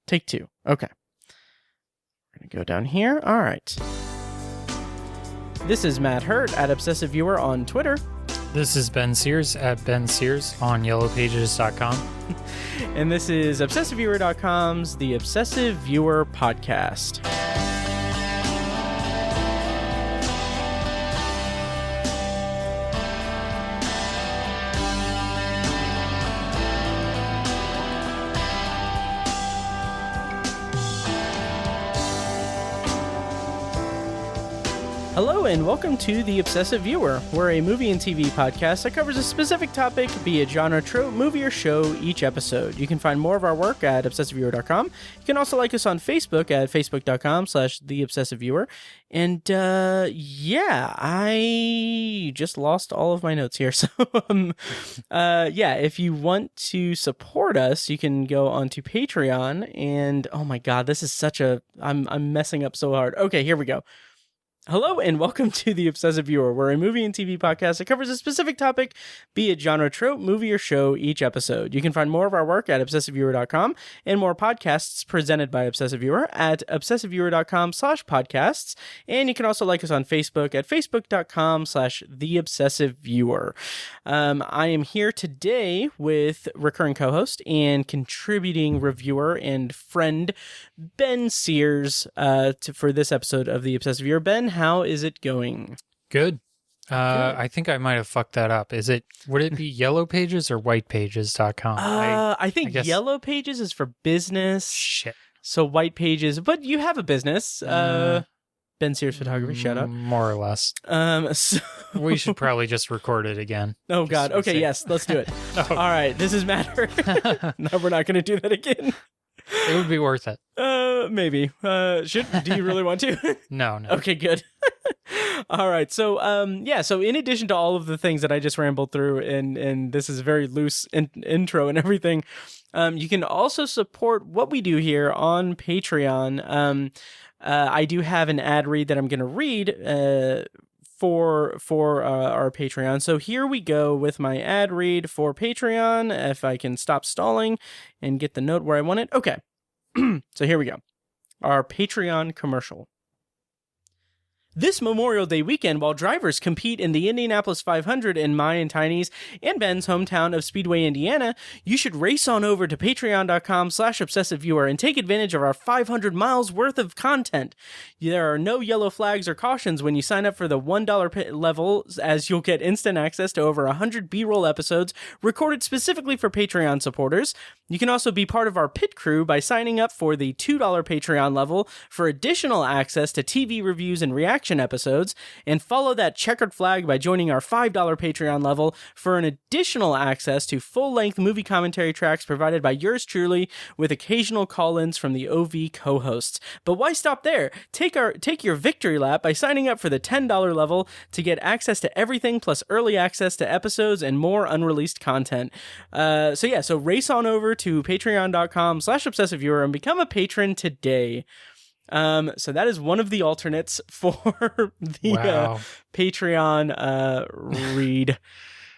Take two. Okay. We're going to go down here. All right. This is Matt Hurt at Obsessive Viewer on Twitter. This is Ben Sears at Ben Sears on yellowpages.com. And this is ObsessiveViewer.com's The Obsessive Viewer Podcast. Hello and welcome to The Obsessive Viewer. We're a movie and TV podcast that covers a specific topic, be it genre, trope, movie, or show each episode. You can find more of our work at ObsessiveViewer.com. You can also like us on Facebook at Facebook.com/TheObsessiveViewer. And I just lost all of my notes here. So if you want to support us, you can go onto Patreon. And oh my God, this is I'm messing up so hard. Okay, here we go. Hello and welcome to The Obsessive Viewer. We're a movie and TV podcast that covers a specific topic, be it genre, trope, movie, or show each episode. You can find more of our work at ObsessiveViewer.com and more podcasts presented by Obsessive Viewer at ObsessiveViewer.com/podcasts. And you can also like us on Facebook at Facebook.com/TheObsessiveViewer. I am here today with recurring co-host and contributing reviewer and friend Ben Sears for this episode of The Obsessive Viewer. Ben, how is it going? Good. I think I might have fucked that up. Would it be Yellow Pages or whitepages.com? I think Yellow Pages is for business. Shit. So White Pages, but you have a business. Ben Sears Photography, shut up. More or less. We should probably just record it again. Oh, God. Okay, yes, let's do it. Oh. All right, this is Matt Hurt. No, we're not going to do that again. It would be worth it. Maybe. Do you really want to? No. Okay, good. All right. So, so in addition to all of the things that I just rambled through, and this is a very loose intro and everything, you can also support what we do here on Patreon. I do have an ad read that I'm going to read, for our Patreon. So here we go with my ad read for Patreon. If I can stop stalling and get the note where I want it. Okay. So here we go. Our Patreon commercial. This Memorial Day weekend, while drivers compete in the Indianapolis 500 in my and Tiny's and Ben's hometown of Speedway, Indiana, you should race on over to patreon.com/obsessiveviewer and take advantage of our 500 miles worth of content. There are no yellow flags or cautions when you sign up for the $1 level, as you'll get instant access to over 100 B-roll episodes recorded specifically for Patreon supporters. You can also be part of our pit crew by signing up for the $2 Patreon level for additional access to TV reviews and reaction episodes, and follow that checkered flag by joining our $5 Patreon level for an additional access to full-length movie commentary tracks provided by yours truly with occasional call-ins from the OV co-hosts. But why stop there? Take your victory lap by signing up for the $10 level to get access to everything plus early access to episodes and more unreleased content. So race on over to patreon.com/obsessiveviewer and become a patron today. So that is one of the alternates for the Patreon read.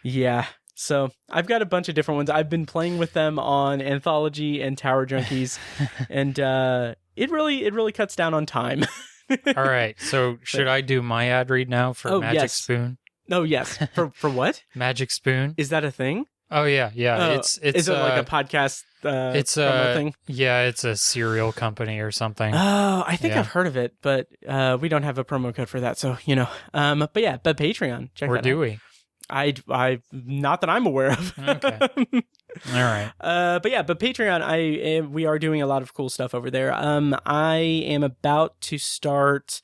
Yeah. So I've got a bunch of different ones. I've been playing with them on Anthology and Tower Junkies, and it really cuts down on time. All right. So should I do my ad read now for Magic Spoon? Oh, yes. For what? Magic Spoon. Is that a thing? Oh, yeah. It's is it like a podcast it's a thing? Yeah, it's a cereal company or something. Oh, I think I've heard of it, but we don't have a promo code for that, so but Patreon, check that out. Or do we? I not that I'm aware of. Okay. All right. But Patreon, we are doing a lot of cool stuff over there. I am about to start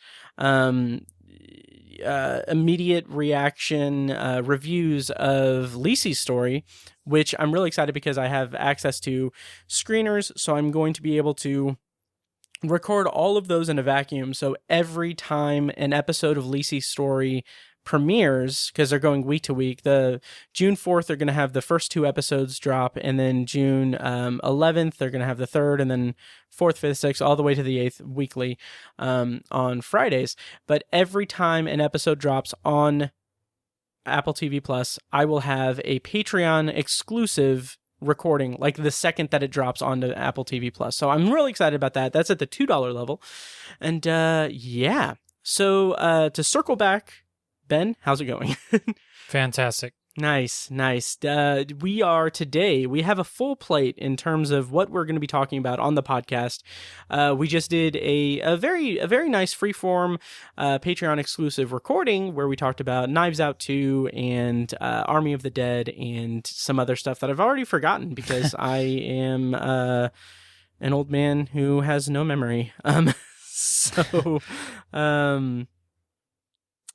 immediate reaction reviews of Lisey's story, which I'm really excited because I have access to screeners, so I'm going to be able to record all of those in a vacuum. So every time an episode of Lisey's story premieres, because they're going week to week, the June 4th they're going to have the first 2 episodes drop, and then June 11th they're going to have the 3rd, and then 4th, 5th, 6th, all the way to the 8th weekly on Fridays. But every time an episode drops on Apple TV Plus, I will have a Patreon exclusive recording, like the second that it drops onto Apple TV Plus. So I'm really excited about that. That's at the $2 level. And yeah. So to circle back, Ben, how's it going? Fantastic. Nice. We have a full plate in terms of what we're going to be talking about on the podcast. We just did a very nice freeform Patreon exclusive recording where we talked about Knives Out 2 and Army of the Dead and some other stuff that I've already forgotten because I am an old man who has no memory.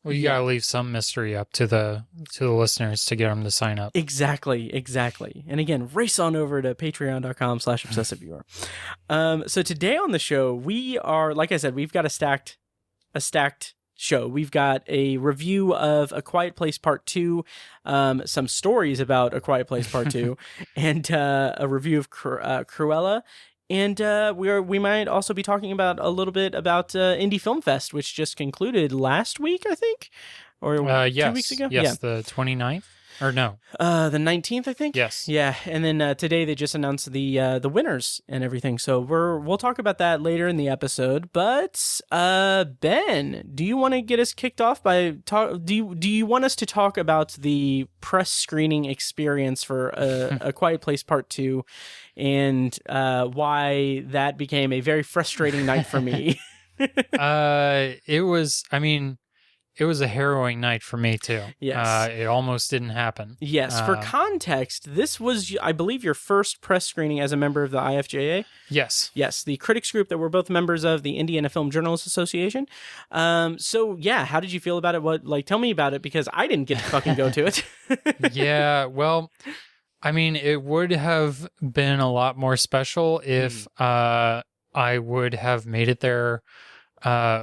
Well, you gotta leave some mystery up to the listeners to get them to sign up. Exactly. And again, race on over to patreon.com/obsessiveviewer. So today on the show, we are, like I said, we've got a stacked show. We've got a review of A Quiet Place Part 2, some stories about A Quiet Place Part 2, and a review of Cruella. And we might also be talking about a little bit about Indy Film Fest, which just concluded last week, I think, or 2 weeks ago. Yes, the 29th, or no, the 19th, I think. Yes. Yeah, and then today they just announced the winners and everything. So we'll talk about that later in the episode. But Ben, do you want to get us kicked off by do you want us to talk about the press screening experience for A Quiet Place Part 2? And why that became a very frustrating night for me. It was a harrowing night for me too. Yes. It almost didn't happen. Yes. For context, this was, I believe, your first press screening as a member of the IFJA. Yes. Yes, the critics group that we're both members of, the Indiana Film Journalists Association. So yeah, how did you feel about it? Tell me about it, because I didn't get to fucking go to it. Yeah, well, it would have been a lot more special if I would have made it there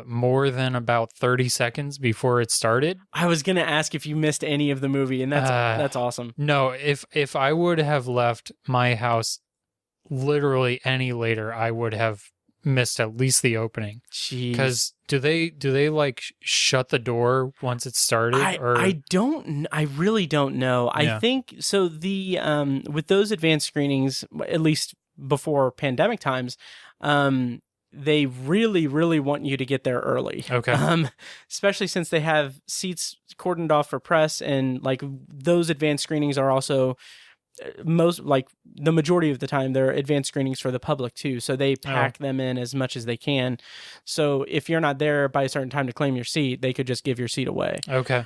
more than about 30 seconds before it started. I was going to ask if you missed any of the movie, and that's awesome. No, if I would have left my house literally any later, I would have missed at least the opening. Jeez. Because do they like shut the door once it started? I really don't know. Yeah. I think so. The with those advanced screenings, at least before pandemic times, they really, really want you to get there early. Okay. Especially since they have seats cordoned off for press, and like those advanced screenings are also the majority of the time they're advanced screenings for the public too. So they pack them in as much as they can. So if you're not there by a certain time to claim your seat, they could just give your seat away. Okay.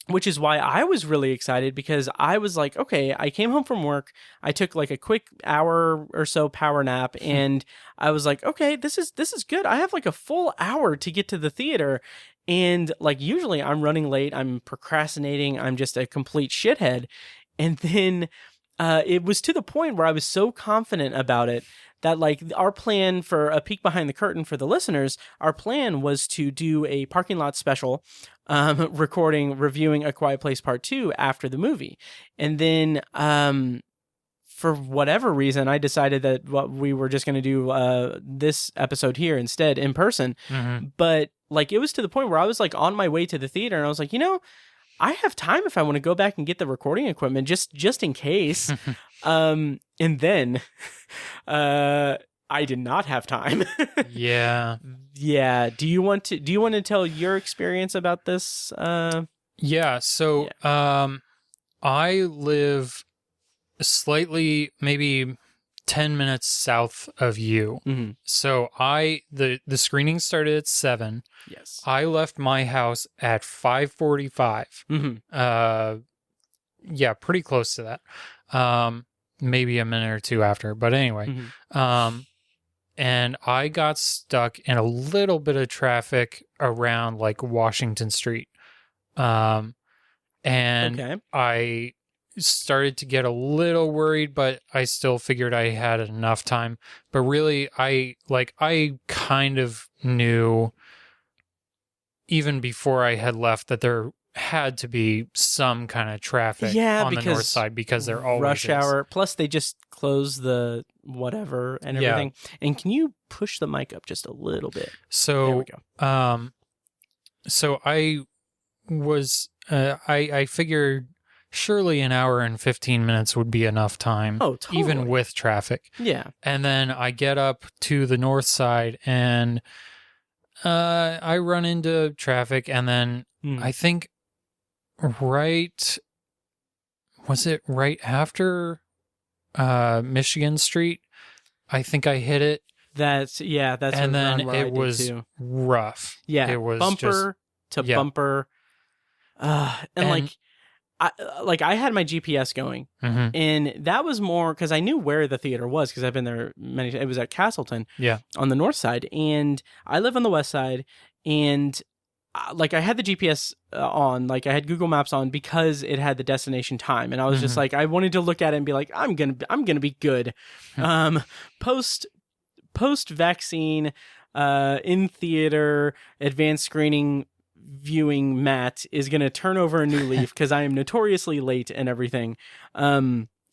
Which is why I was really excited, because I was like, okay, I came home from work, I took like a quick hour or so power nap, and I was like, okay, this is good. I have like a full hour to get to the theater. And like usually I'm running late, I'm procrastinating, I'm just a complete shithead. And then it was to the point where I was so confident about it that like our plan, for a peek behind the curtain for the listeners, our plan was to do a parking lot special reviewing A Quiet Place Part 2 after the movie. And then for whatever reason, I decided that we were just going to do this episode here instead in person. Mm-hmm. But like it was to the point where I was like on my way to the theater, and I was like, I have time if I want to go back and get the recording equipment just in case. And then I did not have time. Yeah. Yeah. Do you want to tell your experience about this? Yeah. So I live slightly, maybe 10 minutes south of you. Mm-hmm. So the screening started at 7. Yes. I left my house at 5:45. Mm-hmm. Yeah, pretty close to that. Maybe a minute or two after, but anyway. Mm-hmm. And I got stuck in a little bit of traffic around like Washington Street. And Okay. I started to get a little worried, but I still figured I had enough time. But really, I kind of knew even before I had left that there had to be some kind of traffic on the north side, because there always rush is. hour. Plus, they just close the whatever and everything. Yeah. And can you push the mic up just a little bit? So, there we go. So I was, I figured surely an hour and 15 minutes would be enough time. Oh, totally. Even with traffic. Yeah. And then I get up to the north side and I run into traffic, and then I think was it right after Michigan Street? I think I hit it. That's and then it was rough. Yeah, it was bumper to bumper, and I had my GPS going, and that was more because I knew where the theater was because I've been there many times. It was at Castleton, on the north side, and I live on the west side, and I had the GPS on, I had Google Maps on because it had the destination time, and I was just I wanted to look at it and be like, I'm gonna be good. Post vaccine, in theater advanced screening viewing, Matt is gonna turn over a new leaf because I am notoriously late and everything.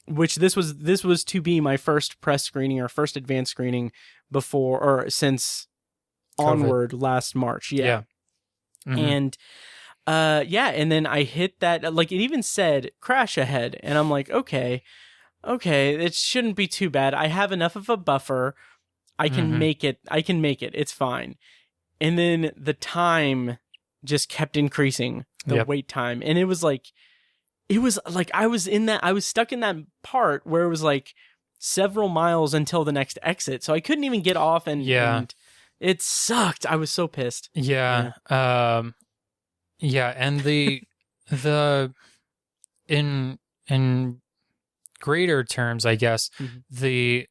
Which this was to be my first press screening or first advanced screening since COVID. Onward last March. Yeah. And and then I hit that, it even said crash ahead, and I'm like, okay, it shouldn't be too bad. I have enough of a buffer. I can make it. It's fine. And then the time just kept increasing, the wait time. And it was like I was stuck in that part where it was several miles until the next exit. So I couldn't even get off and it sucked. I was so pissed. Yeah. And the in greater terms, I guess, the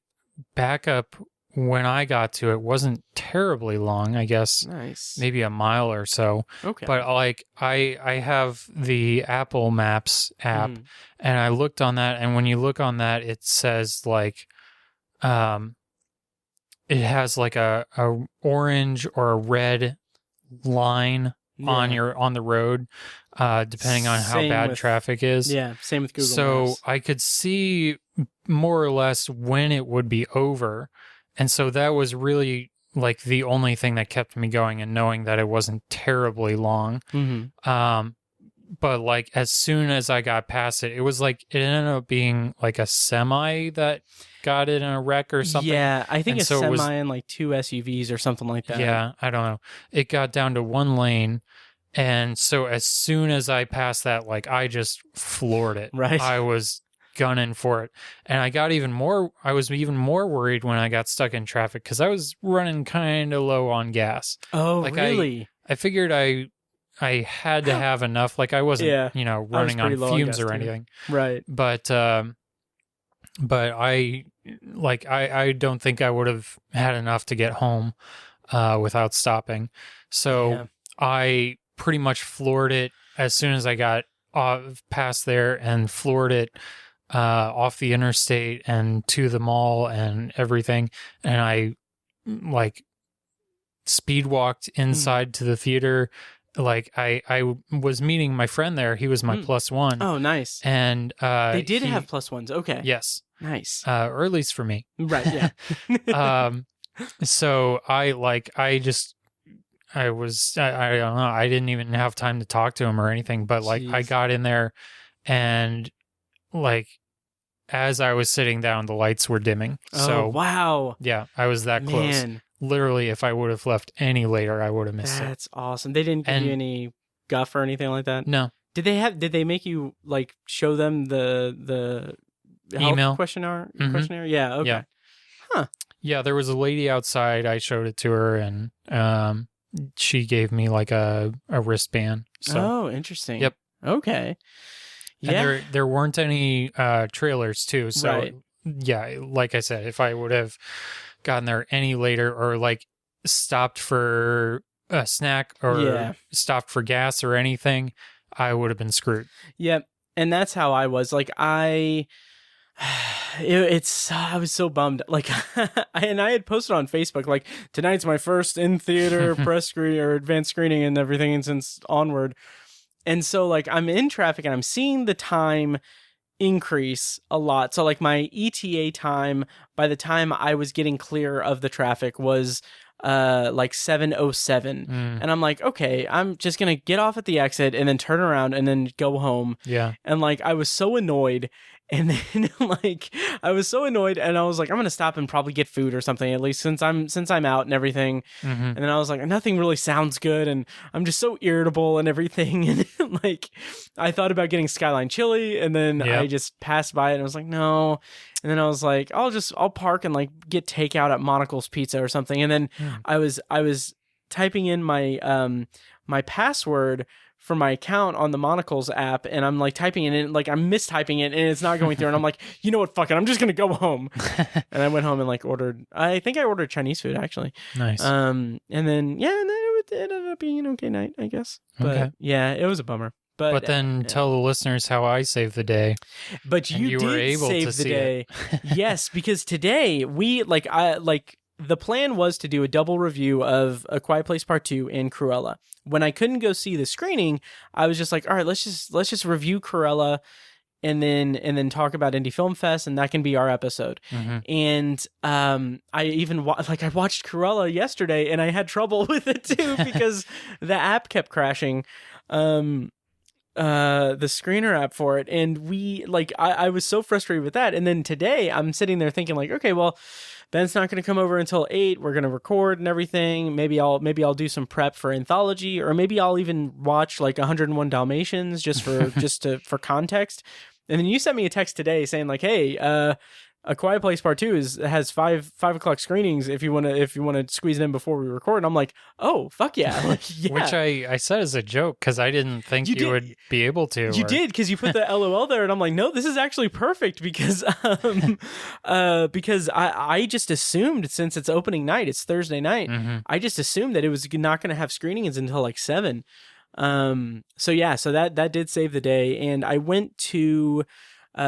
backup when I got to it wasn't terribly long, I guess. Nice. Maybe a mile or so. Okay. But I have the Apple Maps app, and I looked on that, and when you look on that, it says it has a orange or a red line on the road, depending on how bad traffic is. Yeah, same with Google so Maps. I could see more or less when it would be over, and so that was really the only thing that kept me going and knowing that it wasn't terribly long. But as soon as I got past it, it was it ended up being a semi that got it in a wreck or something. Yeah, I think and a so semi and 2 SUVs or something like that. Yeah, I don't know. It got down to one lane, and so as soon as I passed that, I just floored it. Right. I was gunning for it, and I was even more worried when I got stuck in traffic because I was running kind of low on gas. Oh, really? I figured I had to have enough. I wasn't, running on fumes or anything. Right. But I don't think I would have had enough to get home without stopping. So I pretty much floored it as soon as I got past there, and floored it off the interstate and to the mall and everything. And I speed walked inside to the theater. I was meeting my friend there. He was my plus one. Oh, nice. And they did have plus ones. Okay. Yes. Nice. Or at least for me. Right. Yeah. So I don't know. I didn't even have time to talk to him or anything, but Jeez. I got in there, and as I was sitting down, the lights were dimming. So wow. Yeah, I was that close. Man. Literally, if I would have left any later, I would have missed it. That's awesome. They didn't give you any guff or anything like that? No. Did they make you show them the email questionnaire? Yeah. Okay. Yeah. Huh. Yeah, there was a lady outside. I showed it to her, and she gave me a wristband. So. Oh, interesting. Yep. Okay. Yeah. And there weren't any trailers too. So right. Yeah, like I said, if I would have gotten there any later, or stopped for a snack, or stopped for gas or anything, I would have been screwed. Yep. And that's how I was. I was so bummed. And I had posted on Facebook, tonight's my first in theater press screen or advanced screening and everything, and since Onward. And so I'm in traffic and I'm seeing the time increase a lot. So my ETA time by the time I was getting clear of the traffic was like 7:07, and I'm like, okay, I'm just gonna get off at the exit and then turn around and then go home. Yeah. And like I was so annoyed, and then like I was so annoyed, and I was like, I'm gonna stop and probably get food or something, at least since I'm out and everything. And then I was like, nothing really sounds good, and I'm just so irritable and everything. And like I thought about getting Skyline chili, and then I just passed by it and I was like, no. And then I was like, I'll park and like get takeout at Monocle's Pizza or something. And then I was typing in my my password for my account on the Monocle's app, and I'm like typing it in, like I'm mistyping it, and it's not going through. And I'm like, you know what, fuck it, I'm just gonna go home. And I went home and like I think I ordered Chinese food actually. Nice. And then it ended up being an okay night, I guess. But yeah, it was a bummer. But then tell the listeners how I saved the day. But you did were able save to the see day. Yes, because today we the plan was to do a double review of A Quiet Place Part 2 and Cruella. When I couldn't go see the screening, I was just like, all right, let's just review Cruella and then talk about Indy Film Fest, and that can be our episode. And I even I watched Cruella yesterday, and I had trouble with it too because the app kept crashing. The screener app for it, and we I was so frustrated with that. And then today I'm sitting there thinking like, okay, well, Ben's not going to come over until 8. We're going to record and everything. Maybe I'll do some prep for anthology, or maybe I'll even watch like 101 Dalmatians just for context. And then you sent me a text today saying like, hey, A Quiet Place Part 2 has 5 o'clock screenings if you want to squeeze it in before we record. And I'm like, oh, fuck yeah. Like, yeah. Which I said as a joke because I didn't think you would be able to. You did, because you put the LOL there, and I'm like, no, this is actually perfect because I just assumed, since it's opening night, it's Thursday night, I just assumed that it was not going to have screenings until like 7. So that did save the day. And I went to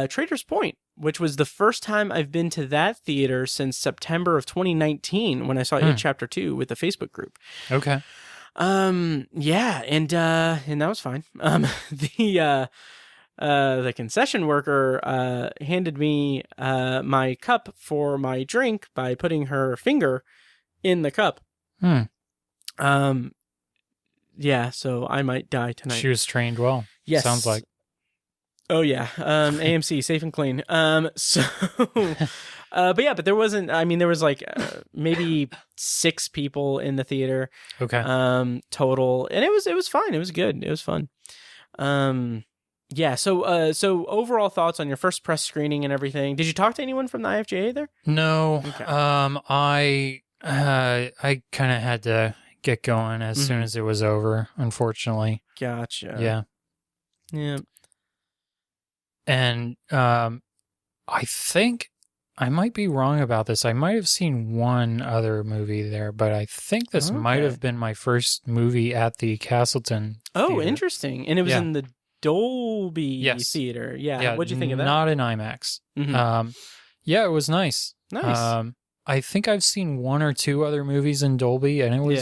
Trader's Point, which was the first time I've been to that theater since September of 2019 when I saw It Chapter 2 with the Facebook group. Okay. Yeah, and that was fine. The concession worker handed me my cup for my drink by putting her finger in the cup. Yeah, so I might die tonight. She was trained well. Yes. Sounds like. Oh yeah, AMC, safe and clean. But there wasn't. I mean, there was like maybe 6 people in the theater. Okay. Total, and it was fine. It was good. It was fun. Yeah. So overall thoughts on your first press screening and everything. Did you talk to anyone from the IFJA there? No. Okay. I kind of had to get going as soon as it was over. Unfortunately. Gotcha. Yeah. Yeah. And I think I might be wrong about this. I might have seen one other movie there, but I think this might have been my first movie at the Castleton Theater. Theater. Interesting. And it was in the Dolby Theater. Yeah. What'd you think of that? Not in IMAX. Yeah, it was nice. Nice. I think I've seen 1 or 2 other movies in Dolby, and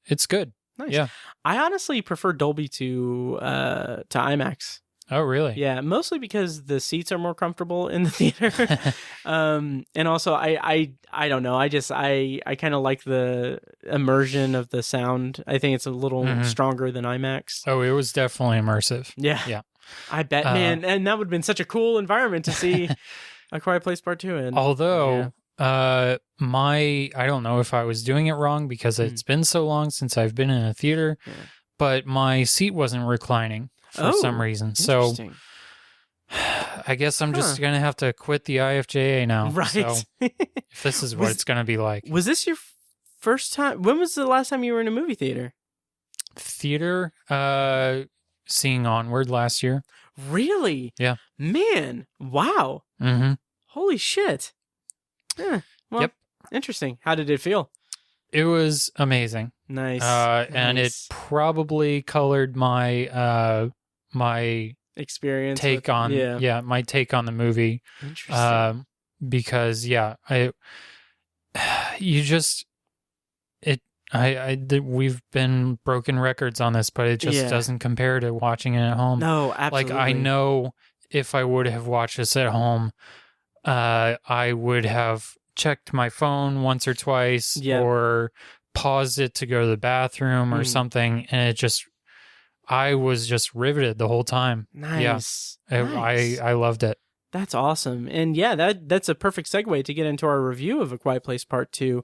it's good. Nice. Yeah. I honestly prefer Dolby to IMAX. Oh, really? Yeah, mostly because the seats are more comfortable in the theater. And also I don't know. I kind of like the immersion of the sound. I think it's a little stronger than IMAX. Oh, it was definitely immersive. Yeah. Yeah. I bet, man. And that would have been such a cool environment to see A Quiet Place Part 2 in. Although, I don't know if I was doing it wrong because it's been so long since I've been in a theater, but my seat wasn't reclining for some reason. So I guess I'm just going to have to quit the IFJA now. Right. So if this is what it's going to be like. Was this your first time? When was the last time you were in a movie theater? Theater, seeing Onward last year. Really? Yeah. Man. Wow. Mm-hmm. Holy shit. Yeah. Well, Yep. Interesting. How did it feel? It was amazing. Nice. And it probably colored my my experience take on my take on the movie. Interesting. Because we've been broken records on this, but it just doesn't compare to watching it at home. No, absolutely. Like I know if I would have watched this at home, I would have checked my phone once or twice or paused it to go to the bathroom or something, and I was just riveted the whole time. Nice. Yeah, Nice. I loved it. That's awesome. And yeah, that's a perfect segue to get into our review of A Quiet Place Part 2.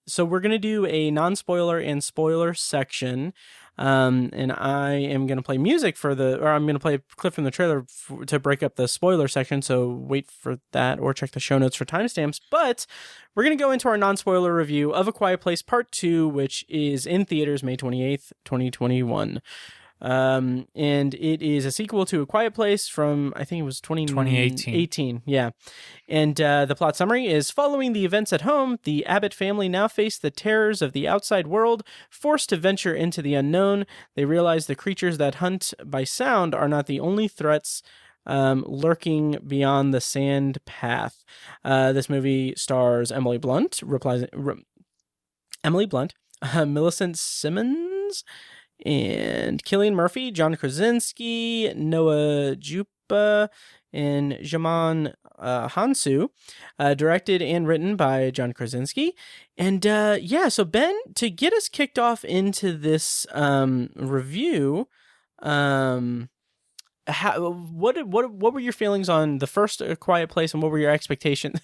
So we're going to do a non-spoiler and spoiler section. And I am going to play music I'm going to play a clip from the trailer to break up the spoiler section. So wait for that or check the show notes for timestamps. But we're going to go into our non-spoiler review of A Quiet Place Part 2, which is in theaters May 28th, 2021. And it is a sequel to A Quiet Place from, I think it was 2018. Yeah. And the plot summary is: following the events at home, the Abbott family now face the terrors of the outside world. Forced to venture into the unknown, they realize the creatures that hunt by sound are not the only threats lurking beyond the sand path. This movie stars Emily Blunt, Millicent Simmons, and Cillian Murphy, John Krasinski, Noah Jupe, and Jaman Hansu. Directed and written by John Krasinski. And so Ben, to get us kicked off into this review, what were your feelings on the first Quiet Place, and what were your expectations?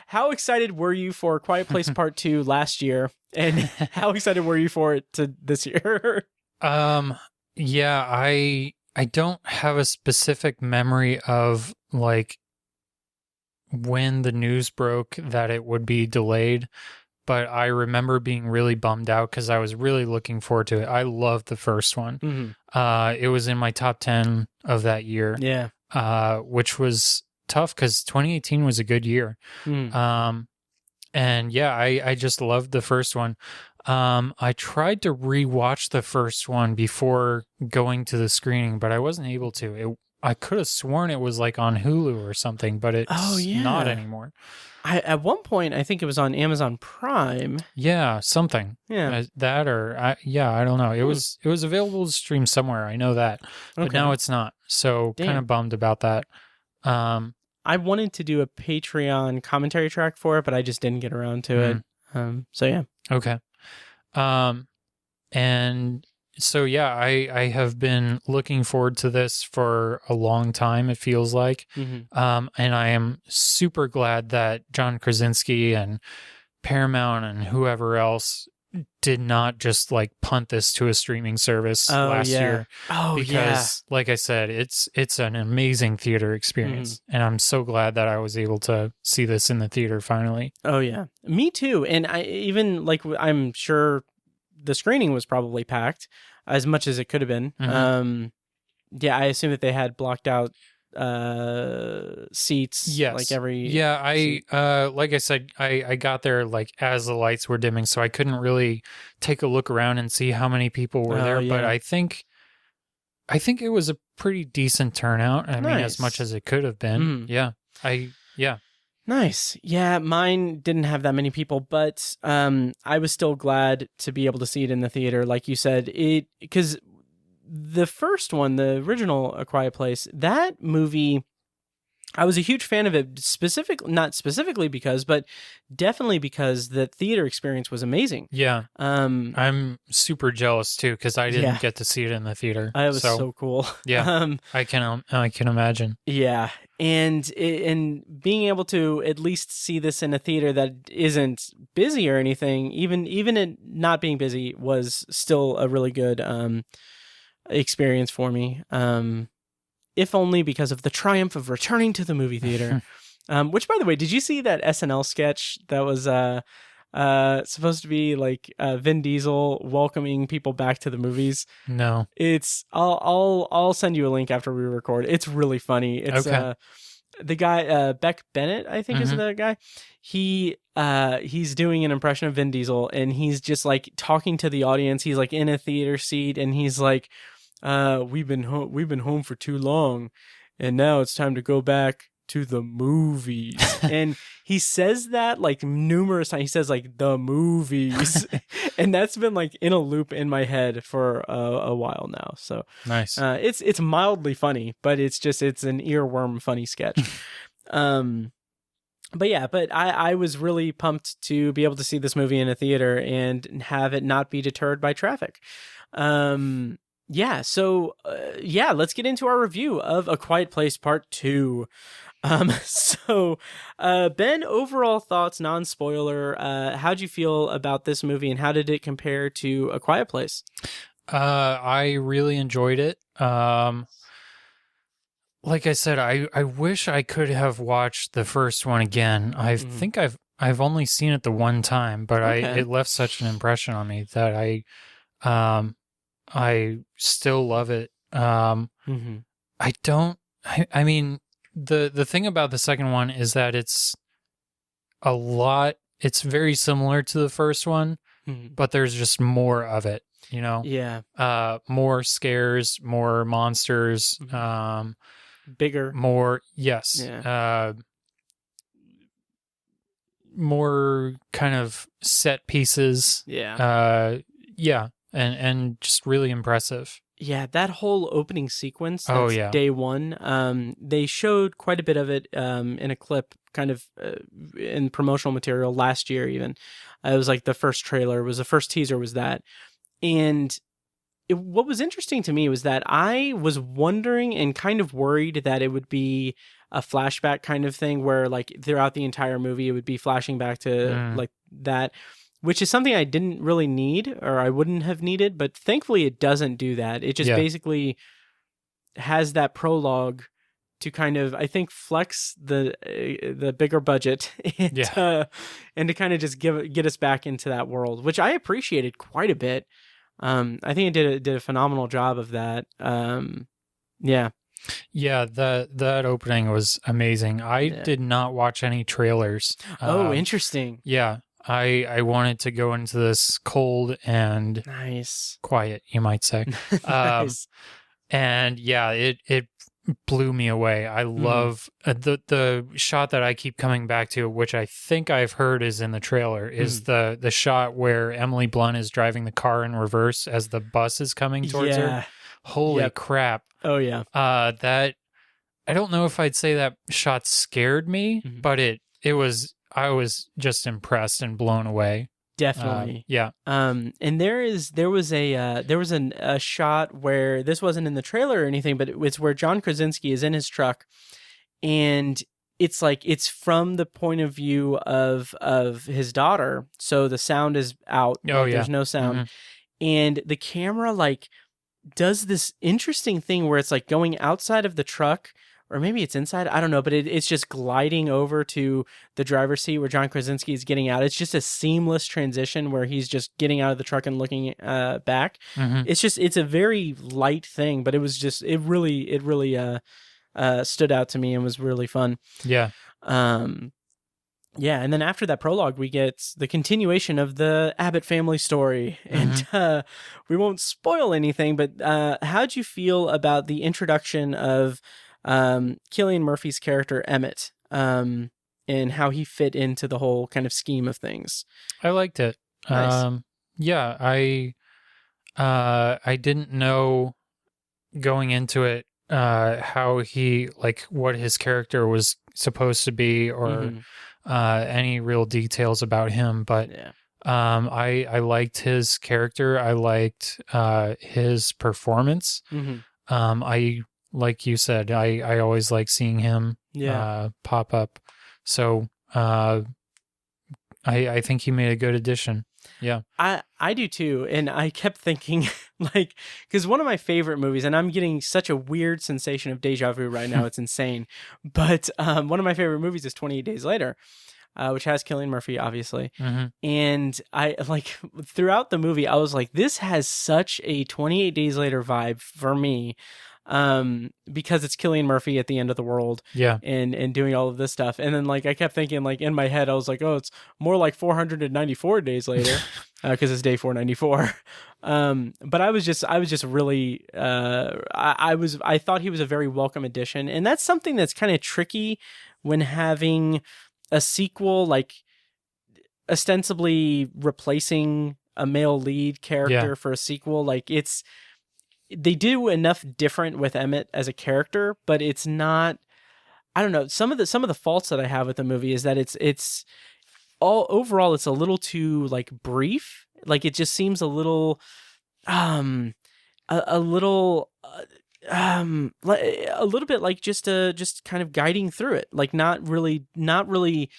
How excited were you for Quiet Place Part 2 last year, and how excited were you for it to this year? Yeah, I don't have a specific memory of like when the news broke that it would be delayed, but I remember being really bummed out because I was really looking forward to it. I loved the first one. Mm-hmm. It was in my top 10 of that year. Yeah. Which was tough because 2018 was a good year. Mm. And yeah, I just loved the first one. I tried to rewatch the first one before going to the screening, but I wasn't able to. I could have sworn it was like on Hulu or something, but it's not anymore. At one point, I think it was on Amazon Prime. Yeah, something. Yeah, that or I don't know. It was available to stream somewhere. I know that, but now it's not. So kind of bummed about that. I wanted to do a Patreon commentary track for it, but I just didn't get around to it. So yeah. Okay. And so yeah, I have been looking forward to this for a long time, it feels like. Mm-hmm. And I am super glad that John Krasinski and Paramount and whoever else did not just like punt this to a streaming service last year. Because like I said, it's an amazing theater experience. And I'm so glad that I was able to see this in the theater finally. Oh yeah, me too. And I'm sure the screening was probably packed as much as it could have been. Mm-hmm. I assume that they had blocked out seats. Yes. Like every. Yeah. Like I said, I got there like as the lights were dimming, so I couldn't really take a look around and see how many people were there. Yeah. But I think it was a pretty decent turnout. I mean, as much as it could have been. Yeah. Nice. Yeah, mine didn't have that many people, but I was still glad to be able to see it in the theater. Like you said, because the first one, the original A Quiet Place, that movie, I was a huge fan of it, not specifically because, but definitely because the theater experience was amazing. Yeah. I'm super jealous too, because I didn't get to see it in the theater. It was so cool. Yeah. I can imagine. Yeah. And being able to at least see this in a theater that isn't busy or anything, even it not being busy, was still a really good experience for me. If only because of the triumph of returning to the movie theater. Which, by the way, did you see that SNL sketch that was supposed to be like Vin Diesel welcoming people back to the movies? No. I'll send you a link after we record. It's really funny. It's okay. The guy Beck Bennett, I think, is the guy. He's doing an impression of Vin Diesel, and he's just like talking to the audience. He's like in a theater seat, and he's like, we've been home for too long, and now it's time to go back to the movies. And he says that like numerous times. He says like the movies. And that's been like in a loop in my head for a while now. So nice. It's mildly funny, but it's an earworm funny sketch. But yeah, but I was really pumped to be able to see this movie in a theater and have it not be deterred by traffic. Yeah, so yeah, let's get into our review of A Quiet Place Part 2. So Ben, overall thoughts, non-spoiler, how'd you feel about this movie and how did it compare to A Quiet Place? I really enjoyed it. Like I said, I wish I could have watched the first one again. I think I've only seen it the one time, but Okay. it left such an impression on me that I still love it. I don't. I mean, the thing about the second one is that it's a lot. It's very similar to the first one, but there's just more of it. You know, Yeah. more scares, more monsters, Bigger. more yes, Yeah. more kind of set pieces. Yeah. Yeah, and just really impressive. Yeah, that whole opening sequence, Oh, that's yeah. day one, they showed quite a bit of it in a clip kind of in promotional material last year even. It was like the first trailer, was the first teaser was that. And what was interesting to me was that I was wondering and kind of worried that it would be a flashback kind of thing where like throughout the entire movie it would be flashing back to like that, which is something I didn't really need or I wouldn't have needed, but thankfully it doesn't do that. It just basically has that prologue to kind of, I think, flex the bigger budget and to kind of just get us back into that world, which I appreciated quite a bit. I think it did a phenomenal job of that. Yeah. Yeah, that opening was amazing. I did not watch any trailers. Oh, interesting. Yeah, I wanted to go into this cold and nice, quiet, you might say. Nice. And yeah, it blew me away. I love the shot that I keep coming back to, which I think I've heard is in the trailer, is the shot where Emily Blunt is driving the car in reverse as the bus is coming towards her. Holy crap. Oh yeah. That I don't know if I'd say that shot scared me, but I was just impressed and blown away. Definitely. Yeah. And there was a shot where this wasn't in the trailer or anything, but it's where John Krasinski is in his truck, and it's like it's from the point of view of his daughter, so the sound is out. There's no sound, and the camera like does this interesting thing where it's like going outside of the truck. Or maybe it's inside. I don't know, but it's just gliding over to the driver's seat where John Krasinski is getting out. It's just a seamless transition where he's just getting out of the truck and looking back. It's a very light thing, but it really stood out to me and was really fun. Yeah. Yeah, and then after that prologue, we get the continuation of the Abbott family story. And we won't spoil anything, but how'd you feel about the introduction of Cillian Murphy's character Emmett, and how he fit into the whole kind of scheme of things? I liked it. Nice. Yeah, I didn't know going into it how he what his character was supposed to be or any real details about him, but I liked his character. I liked his performance. I like you said, I always like seeing him pop up. So I think he made a good addition. Yeah. I do too. And I kept thinking, because one of my favorite movies, and I'm getting such a weird sensation of deja vu right now, it's insane. But one of my favorite movies is 28 Days Later, which has Cillian Murphy, obviously. And I throughout the movie, I was like, this has such a 28 Days Later vibe for me. Because it's Cillian Murphy at the end of the world, and doing all of this stuff, and then I kept thinking in my head, I was like, oh, it's more like 494 days later, because it's day 494. But I was just really, I thought he was a very welcome addition, and that's something that's kind of tricky when having a sequel ostensibly replacing a male lead character for a sequel. They do enough different with Emmett as a character, but it's not, I don't know, some of the faults that I have with the movie is that it's all overall it's a little too like brief. Like it just seems a little a little a little bit like just kind of guiding through it, like not really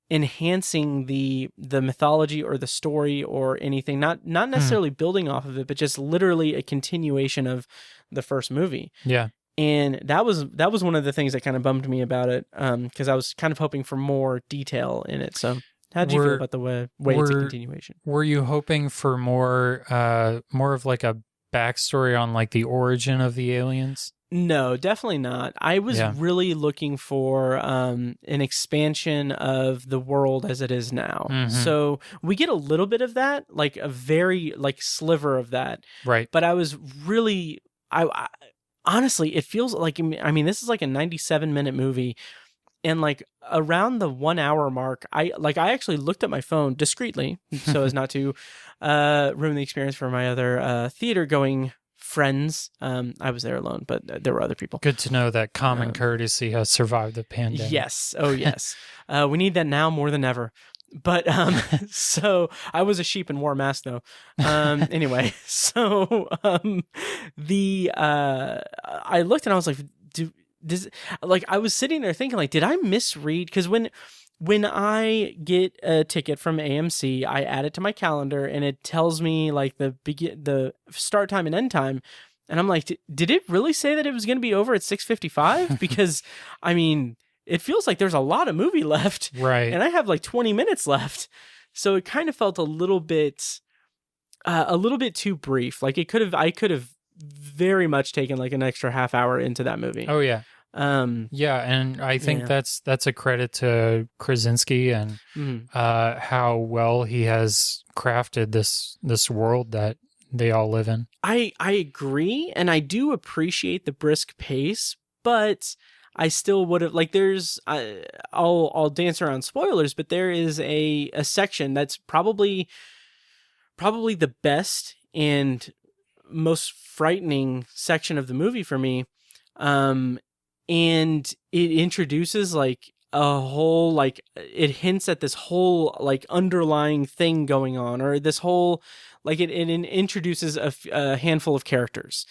enhancing the mythology or the story or anything, not necessarily building off of it, but just literally a continuation of the first movie. Yeah. And that was one of the things that kind of bummed me about it, because I was kind of hoping for more detail in it. So how'd you feel about the way it's a continuation? Were you hoping for more of like a backstory on like the origin of the aliens? No, definitely not. I was really looking for an expansion of the world as it is now. Mm-hmm. So we get a little bit of that, like a very like sliver of that. Right. But I was really, I honestly, it feels like, I mean, this is like a 97-minute movie. And like around the 1 hour mark, I actually looked at my phone discreetly so as not to ruin the experience for my other theater going friends. I was there alone, but there were other people. Good to know that common courtesy has survived the pandemic. Yes. Oh, yes. We need that now more than ever. But so I was a sheep and wore a mask though. Anyway, so I looked and I was like, I was sitting there thinking, like, did I misread? Because when I get a ticket from AMC, I add it to my calendar and it tells me like the start time and end time. And I'm like, did it really say that it was going to be over at 6:55? Because I mean, it feels like there's a lot of movie left. Right. And I have like 20 minutes left. So it kind of felt a little bit too brief. Like I could have very much taken like an extra half hour into that movie. Oh yeah. Yeah, and I think that's a credit to Krasinski and how well he has crafted this world that they all live in. I agree, and I do appreciate the brisk pace, but I still would have like there's I'll dance around spoilers, but there is a section that's probably the best and most frightening section of the movie for me. And it introduces like a whole, like it hints at this whole like underlying thing going on, or this whole, like it introduces a handful of characters.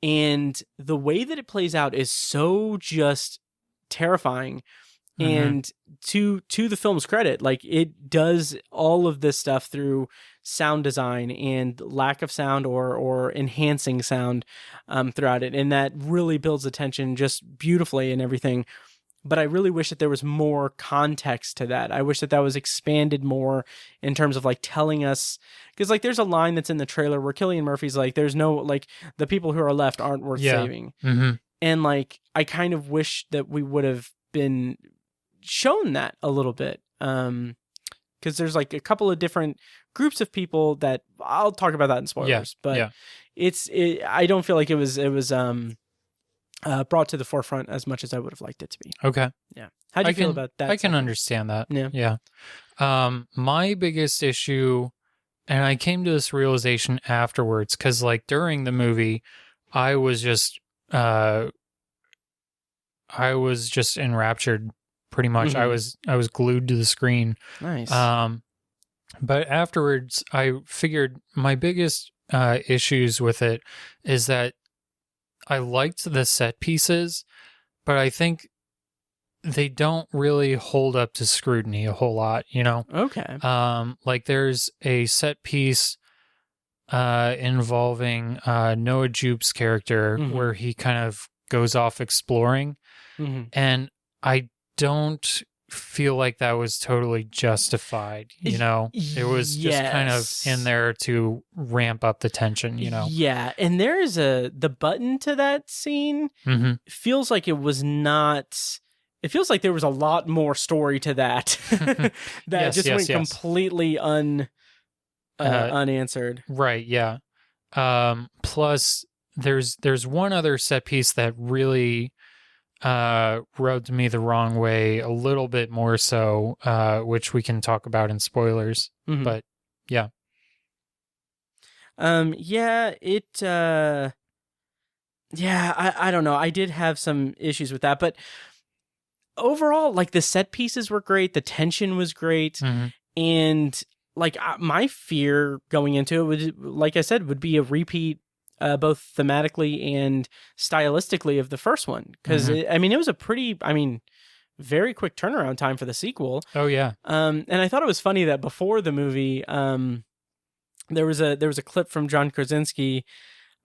And the way that it plays out is so just terrifying. And to the film's credit, like it does all of this stuff through sound design and lack of sound or enhancing sound throughout it, and that really builds the tension just beautifully and everything. But I really wish that there was more context to that. I wish that was expanded more in terms of like telling us, because like there's a line that's in the trailer where Cillian Murphy's like, there's no, like the people who are left aren't worth saving. And like I kind of wish that we would have been shown that a little bit, because there's like a couple of different groups of people that I'll talk about that in spoilers, but I don't feel like it was brought to the forefront as much as I would have liked it to be. Okay. Yeah. How do you feel about that? I can understand that. Yeah. My biggest issue, and I came to this realization afterwards, because like during the movie, I was just enraptured. Pretty much, I was glued to the screen. Nice. But afterwards, I figured my biggest issues with it is that I liked the set pieces, but I think they don't really hold up to scrutiny a whole lot, you know? Okay. Like there's a set piece involving Noah Jupe's character where he kind of goes off exploring, and I don't feel like that was totally justified, you know? It was just kind of in there to ramp up the tension, you know? Yeah, and there is the button to that scene feels like it was not... It feels like there was a lot more story to that that went completely unanswered. Right, yeah. Plus, there's one other set piece that really... rubbed me the wrong way a little bit more so, which we can talk about in spoilers. But yeah. I don't know. I did have some issues with that, but overall, like, the set pieces were great, the tension was great, and like my fear going into it would, like I said, would be a repeat, both thematically and stylistically, of the first one, because I mean, it was a pretty, I mean, very quick turnaround time for the sequel. Oh yeah. And I thought it was funny that before the movie, there was a clip from John Krasinski,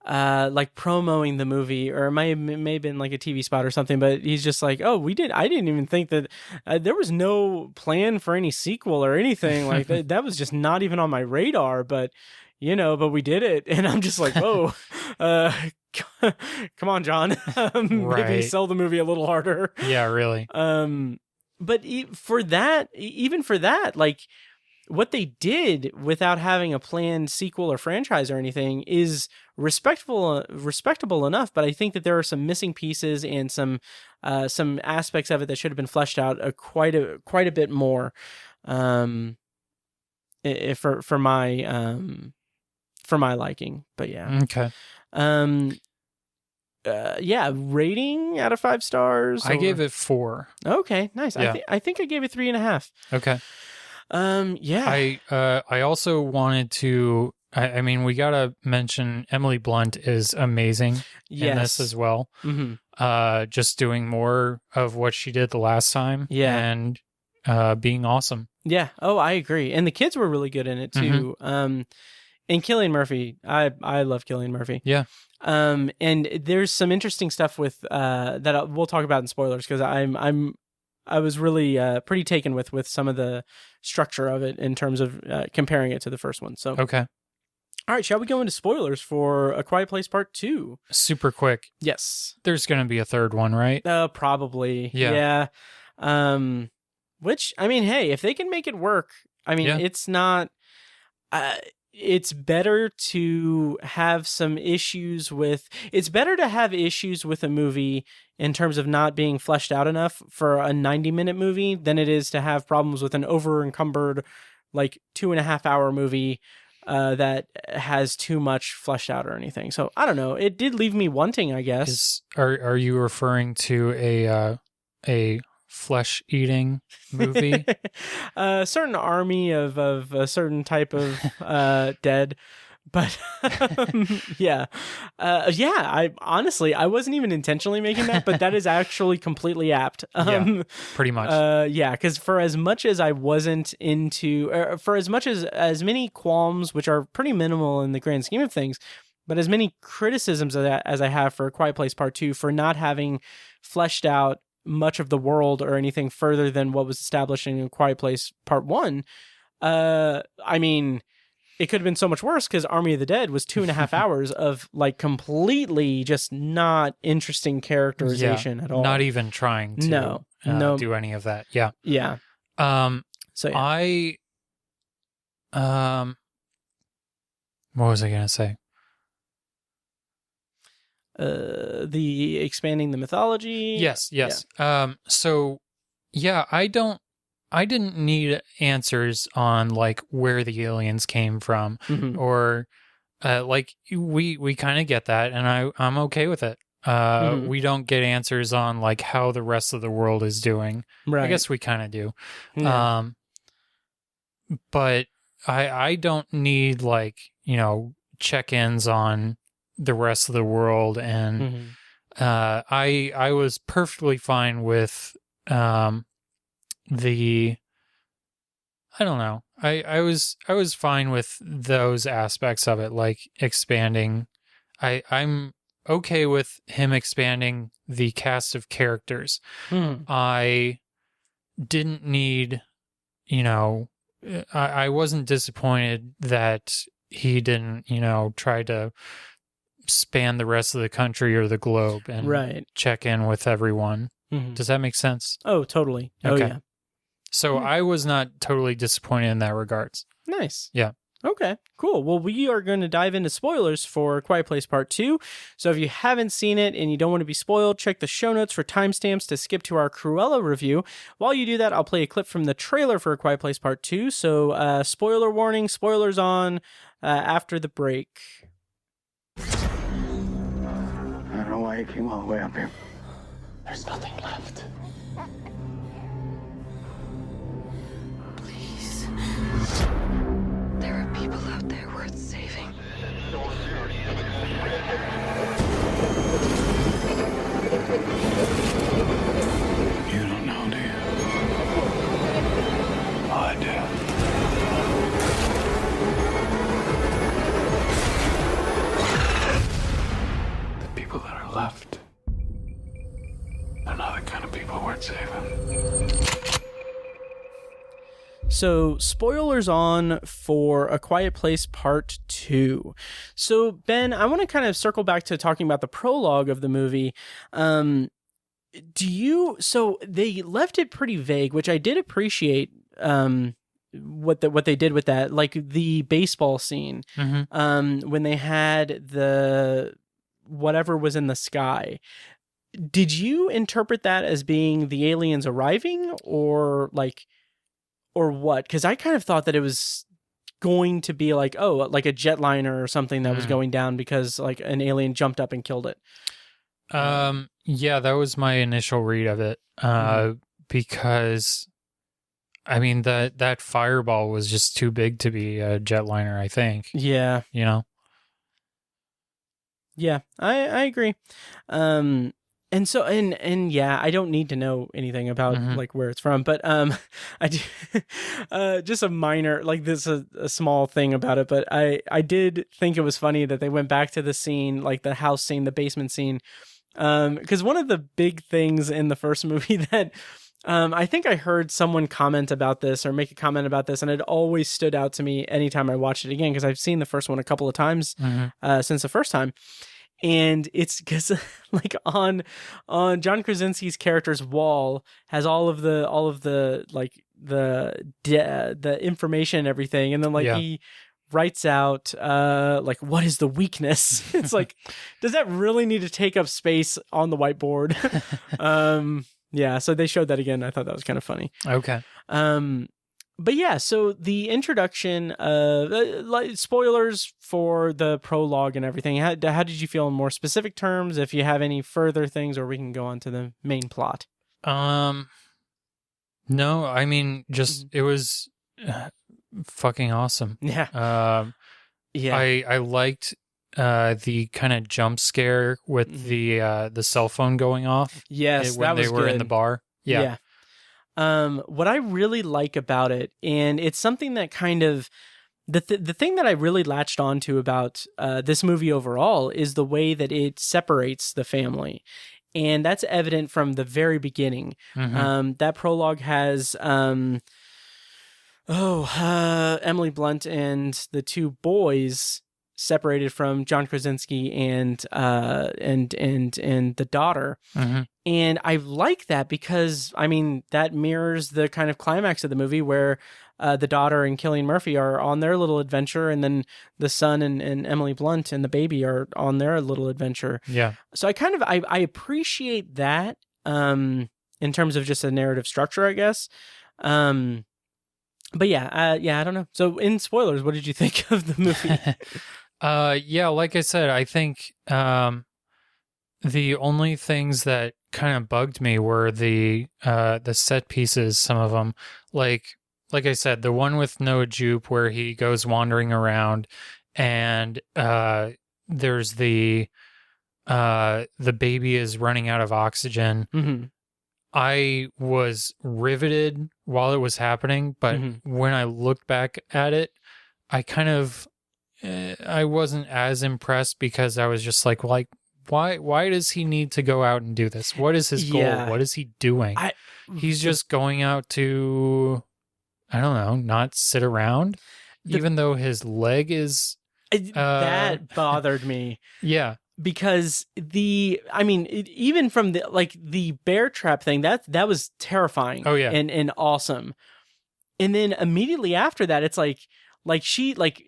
like promoting the movie, or it may have been like a TV spot or something, but he's just like, oh, I didn't even think that there was no plan for any sequel or anything like that. That was just not even on my radar, but but we did it. And I'm just like, whoa, come on, John. Maybe sell the movie a little harder. Yeah, really. But even for that, like, what they did without having a planned sequel or franchise or anything is respectable enough. But I think that there are some missing pieces and some aspects of it that should have been fleshed out quite a bit more, for my liking. But yeah. Okay. Yeah, rating out of 5 stars. I gave it 4. Okay, nice. Yeah. I think I gave it 3.5. Okay. Yeah. I also wanted to. I mean, we gotta mention Emily Blunt is amazing in this as well. Just doing more of what she did the last time. Yeah. And being awesome. Yeah. Oh, I agree. And the kids were really good in it too. And Cillian Murphy, I love Cillian Murphy. Yeah. And there's some interesting stuff with that we'll talk about in spoilers, because I was really pretty taken with some of the structure of it in terms of comparing it to the first one. So okay. All right, shall we go into spoilers for A Quiet Place Part 2? Super quick. Yes. There's going to be a third one, right? Probably. Yeah. Which, I mean, hey, if they can make it work, I mean, it's not... it's better to have some issues with... It's better to have issues with a movie in terms of not being fleshed out enough for a 90-minute movie than it is to have problems with an over-encumbered, like, 2.5-hour movie that has too much fleshed out or anything. So, I don't know. It did leave me wanting, I guess. Are you referring to a flesh-eating movie? A certain army of a certain type of dead. But yeah. I honestly, I wasn't even intentionally making that, but that is actually completely apt. Yeah, pretty much. Yeah, because for as much as I wasn't into, for as much as many qualms, which are pretty minimal in the grand scheme of things, but as many criticisms of that as I have for A Quiet Place Part 2 for not having fleshed out much of the world or anything further than what was established in A Quiet Place Part 1, I mean... It could have been so much worse, because Army of the Dead was 2.5 hours of, like, completely just not interesting characterization at all. Not even trying to do any of that. Yeah. Yeah. So yeah. What was I going to say? The expanding the mythology. Yes. Yeah. So yeah, I didn't need answers on, like, where the aliens came from, or like we kind of get that, and I'm okay with it. We don't get answers on, like, how the rest of the world is doing. Right. I guess we kind of do. Yeah. But I don't need, like, check-ins on the rest of the world, and I was perfectly fine with I don't know. I was fine with those aspects of it, like expanding. I'm okay with him expanding the cast of characters. I didn't need, I wasn't disappointed that he didn't, try to span the rest of the country or the globe and check in with everyone. Does that make sense? Oh, totally. Okay. Oh, yeah. So I was not totally disappointed in that regards. Nice. Yeah. Okay, cool. Well, we are going to dive into spoilers for Quiet Place Part 2. So if you haven't seen it and you don't want to be spoiled, check the show notes for timestamps to skip to our Cruella review. While you do that, I'll play a clip from the trailer for Quiet Place Part 2. So spoiler warning, spoilers on after the break. I don't know why you came all the way up here. There's nothing left. So, spoilers on for A Quiet Place Part 2. So, Ben, I want to kind of circle back to talking about the prologue of the movie. So they left it pretty vague, which I did appreciate, what they did with that, like the baseball scene, when they had the whatever was in the sky. Did you interpret that as being the aliens arriving, or what? Because I kind of thought that it was going to be like, like a jetliner or something that was going down because like an alien jumped up and killed it. Yeah, that was my initial read of it. Because I mean that fireball was just too big to be a jetliner, I think. Yeah. You know? Yeah, I agree. And so, and yeah, I don't need to know anything about like where it's from, but I do, just a minor, like this, a small thing about it, but I did think it was funny that they went back to the scene, like the house scene, the basement scene, because one of the big things in the first movie that I think I heard someone comment about this or make a comment about this, and it always stood out to me anytime I watched it again, because I've seen the first one a couple of times since the first time. And it's because like on John Krasinski's character's wall has all of the like the information and everything, and then like he writes out like, what is the weakness? It's like, does that really need to take up space on the whiteboard? Yeah, so they showed that again. I thought that was kind of funny. Okay. But yeah, so the introduction, like spoilers for the prologue and everything. How did you feel in more specific terms? If you have any further things, or we can go on to the main plot. No, I mean, just it was fucking awesome. Yeah. Yeah. I liked the kind of jump scare with the cell phone going off. Yes, when that was they were good. in the bar. Yeah. What I really like about it, and it's something that kind of the thing that I really latched onto about this movie overall is the way that it separates the family. And that's evident from the very beginning. That prologue has Emily Blunt and the two boys separated from John Krasinski and the daughter. And I like that because, I mean, that mirrors the kind of climax of the movie where the daughter and Cillian Murphy are on their little adventure, and then the son and Emily Blunt and the baby are on their little adventure. Yeah. So I appreciate that in terms of just a narrative structure, I guess. But yeah, I don't know. So in spoilers, what did you think of the movie? Yeah, like I said, I think the only things that kind of bugged me were the set pieces, some of them. Like I said, the one with Noah Jupe where he goes wandering around, and there's the baby is running out of oxygen. I was riveted while it was happening, but when I looked back at it, I kind of I wasn't as impressed, because I was just like why does he need to go out and do this? What is his goal? What is he doing? He's just going out to, I don't know, not sit around, even though his leg is that bothered me. Yeah. Because even from the bear trap thing, that was terrifying. Oh yeah. And awesome. And then immediately after that, it's like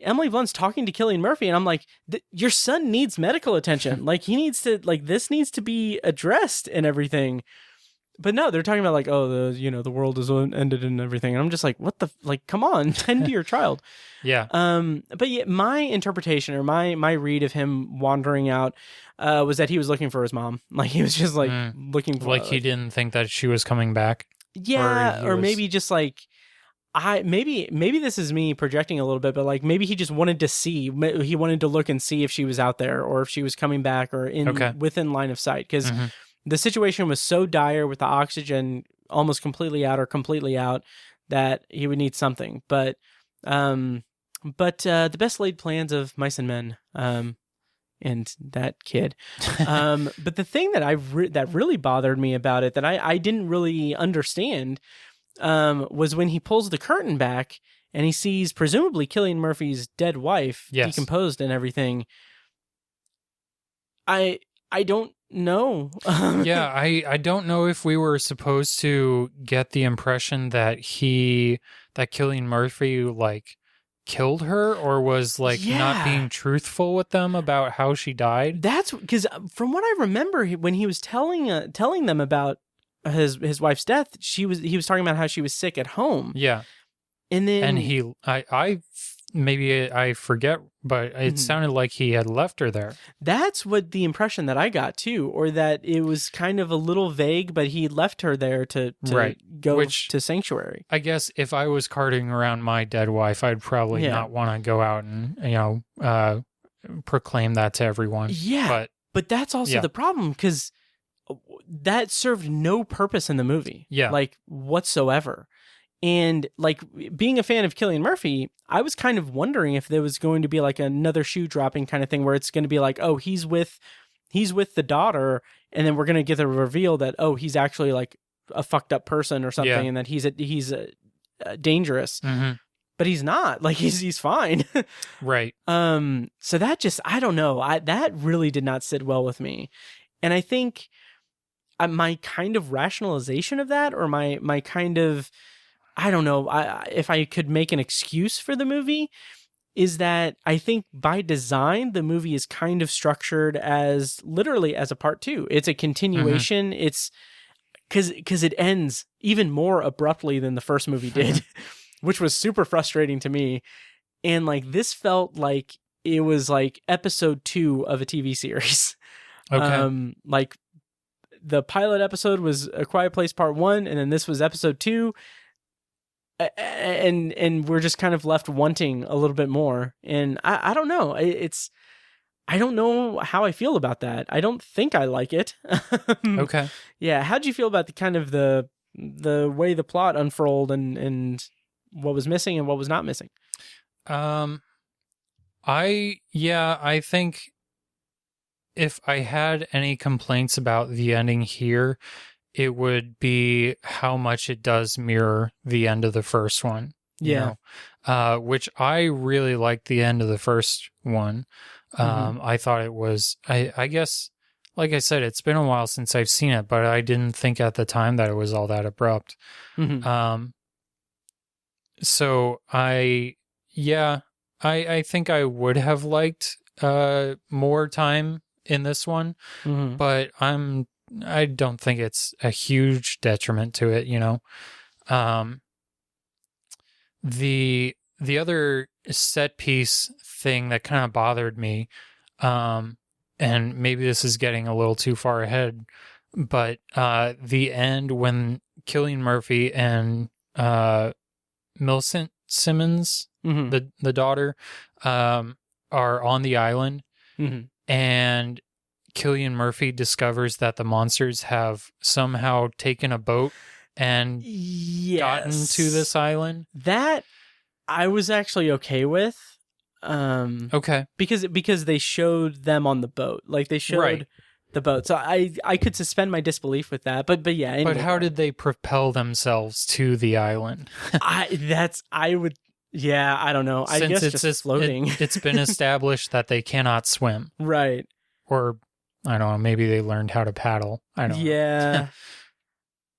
Emily Blunt's talking to Cillian Murphy, and I'm like, your son needs medical attention. Like, he needs to, like, this needs to be addressed and everything. But no, they're talking about like, the world is ended and everything. And I'm just like, what the, like, come on, tend to your child. Yeah. But yeah, my interpretation or my read of him wandering out was that he was looking for his mom. Like, he was just like looking for, like, he didn't think that she was coming back. Yeah. Or maybe just like, maybe this is me projecting a little bit, but like maybe he just wanted to see, he wanted to look and see if she was out there or if she was coming back or within line of sight. Because the situation was so dire with the oxygen almost completely out or completely out that he would need something. But the best laid plans of mice and men, and that kid. But the thing that that really bothered me about it, that I didn't really understand, was when he pulls the curtain back and he sees presumably Cillian Murphy's dead wife, decomposed and everything. I don't know. Yeah, I don't know if we were supposed to get the impression that Cillian Murphy like killed her, or was like not being truthful with them about how she died. That's because from what I remember, when he was telling them about his wife's death, he was talking about how she was sick at home. Yeah. And then maybe I forget, but it sounded like he had left her there. That's what the impression that I got too, or that it was kind of a little vague, but he left her there to go to Sanctuary. I guess if I was carting around my dead wife, I'd probably not want to go out and, proclaim that to everyone. Yeah. But that's also the problem, because that served no purpose in the movie. Yeah. Like whatsoever. And like being a fan of Cillian Murphy, I was kind of wondering if there was going to be like another shoe dropping kind of thing where it's going to be like, oh, he's with the daughter, and then we're going to get the reveal that, oh, he's actually like a fucked up person or something, and that he's dangerous. Mm-hmm. But he's not. Like he's fine. Right. So that just, I don't know. That really did not sit well with me. And I think my kind of rationalization of that, or my kind of, I don't know, if I could make an excuse for the movie, is that I think by design, the movie is kind of structured as literally as a part 2. It's a continuation. Mm-hmm. It's because it ends even more abruptly than the first movie did, which was super frustrating to me. And like this felt like it was like episode 2 of a TV series. Okay. Like the pilot episode was A Quiet Place Part 1, and then this was episode 2. And we're just kind of left wanting a little bit more. And I don't know. I don't know how I feel about that. I don't think I like it. Okay. Yeah. How'd you feel about the kind of the way the plot unfurled and what was missing and what was not missing? I think if I had any complaints about the ending here, it would be how much it does mirror the end of the first one. Yeah. Which I really liked the end of the first one. I thought it was, I guess, like I said, it's been a while since I've seen it, but I didn't think at the time that it was all that abrupt. So I think I would have liked more time in this one, but I don't think it's a huge detriment to it, The other set piece thing that kind of bothered me, and maybe this is getting a little too far ahead, but the end when Cillian Murphy and Millicent Simmons, the daughter, are on the island, and Cillian Murphy discovers that the monsters have somehow taken a boat and gotten to this island. That I was actually okay with. Okay. Because they showed them on the boat. Like they showed the boat. So I could suspend my disbelief with that. But yeah. Anyway. But how did they propel themselves to the island? I don't know. I guess it's just floating. It's been established that they cannot swim. Right. Or I don't know, maybe they learned how to paddle. I don't know. Yeah.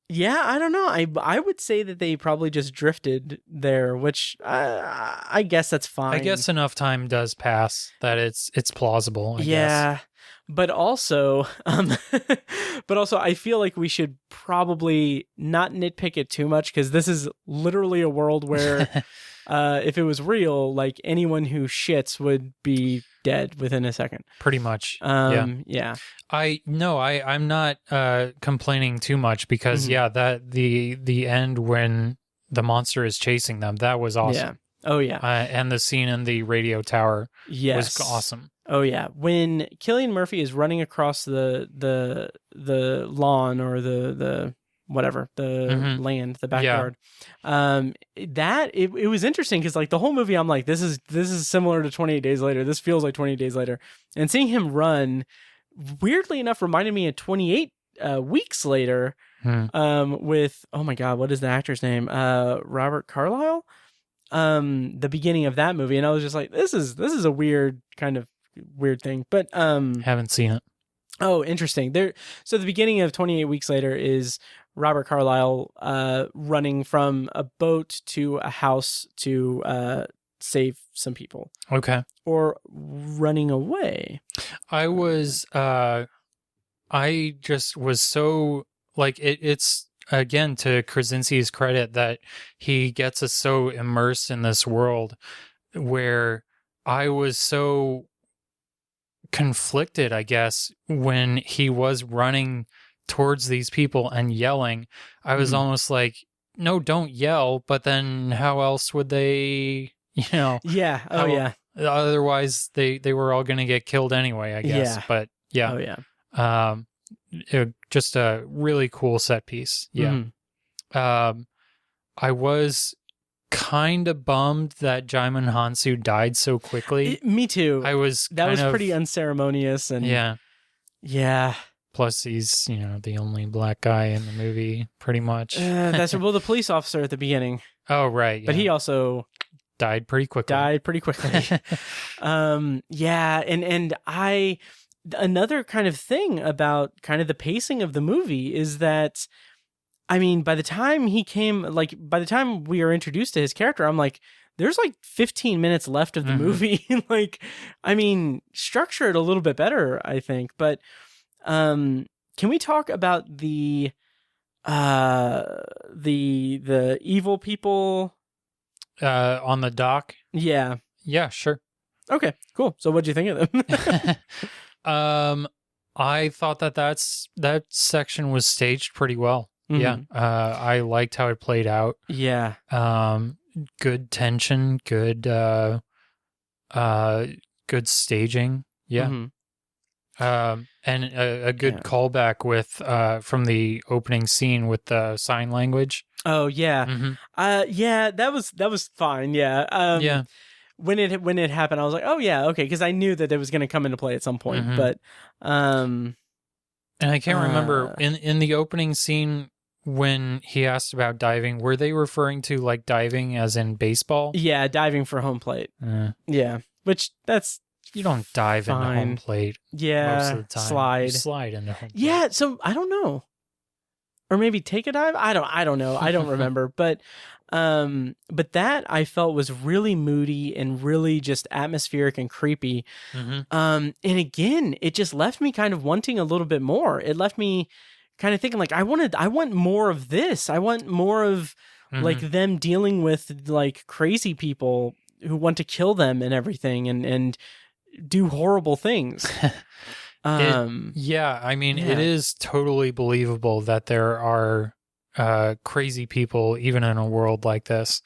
Yeah, I don't know. I would say that they probably just drifted there, which I guess that's fine. I guess enough time does pass that it's plausible, I guess. But also I feel like we should probably not nitpick it too much, because this is literally a world where if it was real, like anyone who shits would be dead within a second. Pretty much. Yeah. I'm not complaining too much, because that the end when the monster is chasing them, that was awesome. Yeah. Oh yeah. And the scene in the radio tower was awesome. Oh yeah. When Cillian Murphy is running across the lawn, or the whatever, the land, the backyard. That it was interesting, because like the whole movie I'm like, this is similar to 28 Days Later. This feels like 28 Days Later. And seeing him run, weirdly enough, reminded me of 28 Weeks Later, with, oh my God, what is the actor's name? Robert Carlyle. The beginning of that movie, and I was just like, this is a weird thing. But Haven't seen it. oh, interesting. So the beginning of 28 Weeks Later is Robert Carlyle running from a boat to a house to save some people. Okay. Or running away. I just was so, like, it's, again, to Krasinski's credit, that he gets us so immersed in this world, where I was so conflicted, I guess, when he was running towards these people and yelling. I was almost like, no, don't yell, but then how else would they, Yeah. Oh, yeah. Otherwise they were all going to get killed anyway, I guess. Yeah. But yeah. Oh, yeah. Just a really cool set piece. Yeah. I was kind of bummed that Jaimon Hansu died so quickly. Me too. That was pretty unceremonious, and yeah. Plus, he's the only black guy in the movie, pretty much. That's the police officer at the beginning. Oh, right. Yeah. But he also died pretty quickly. Yeah, and another kind of thing about kind of the pacing of the movie is that, I mean, by the time we are introduced to his character, I'm like, there's like 15 minutes left of the movie. Like, I mean, structure it a little bit better, I think. But can we talk about the evil people on the dock? Yeah. Yeah, sure. Okay, cool. So what'd you think of them? I thought that section was staged pretty well. Yeah. I liked how it played out. Yeah. Good tension, good staging. Yeah. And a good callback with from the opening scene with the sign language. Oh yeah. Yeah, that was fine. Yeah. Yeah. When it happened, I was like, oh yeah, okay, because I knew that it was going to come into play at some point. But and I can't remember in the opening scene when he asked about diving, were they referring to like diving as in baseball? Yeah, diving for home plate. Yeah, which that's, you don't dive into home plate. Yeah, most of the time. You slide into home plate. Yeah, so I don't know, or maybe take a dive. I don't know. I don't remember. But that I felt was really moody and really just atmospheric and creepy. And again, it just left me kind of wanting a little bit more. It left me kind of thinking like, I want more of this. I want more of like them dealing with like crazy people who want to kill them and everything and do horrible things. Yeah, I mean, it is totally believable that there are crazy people even in a world like this.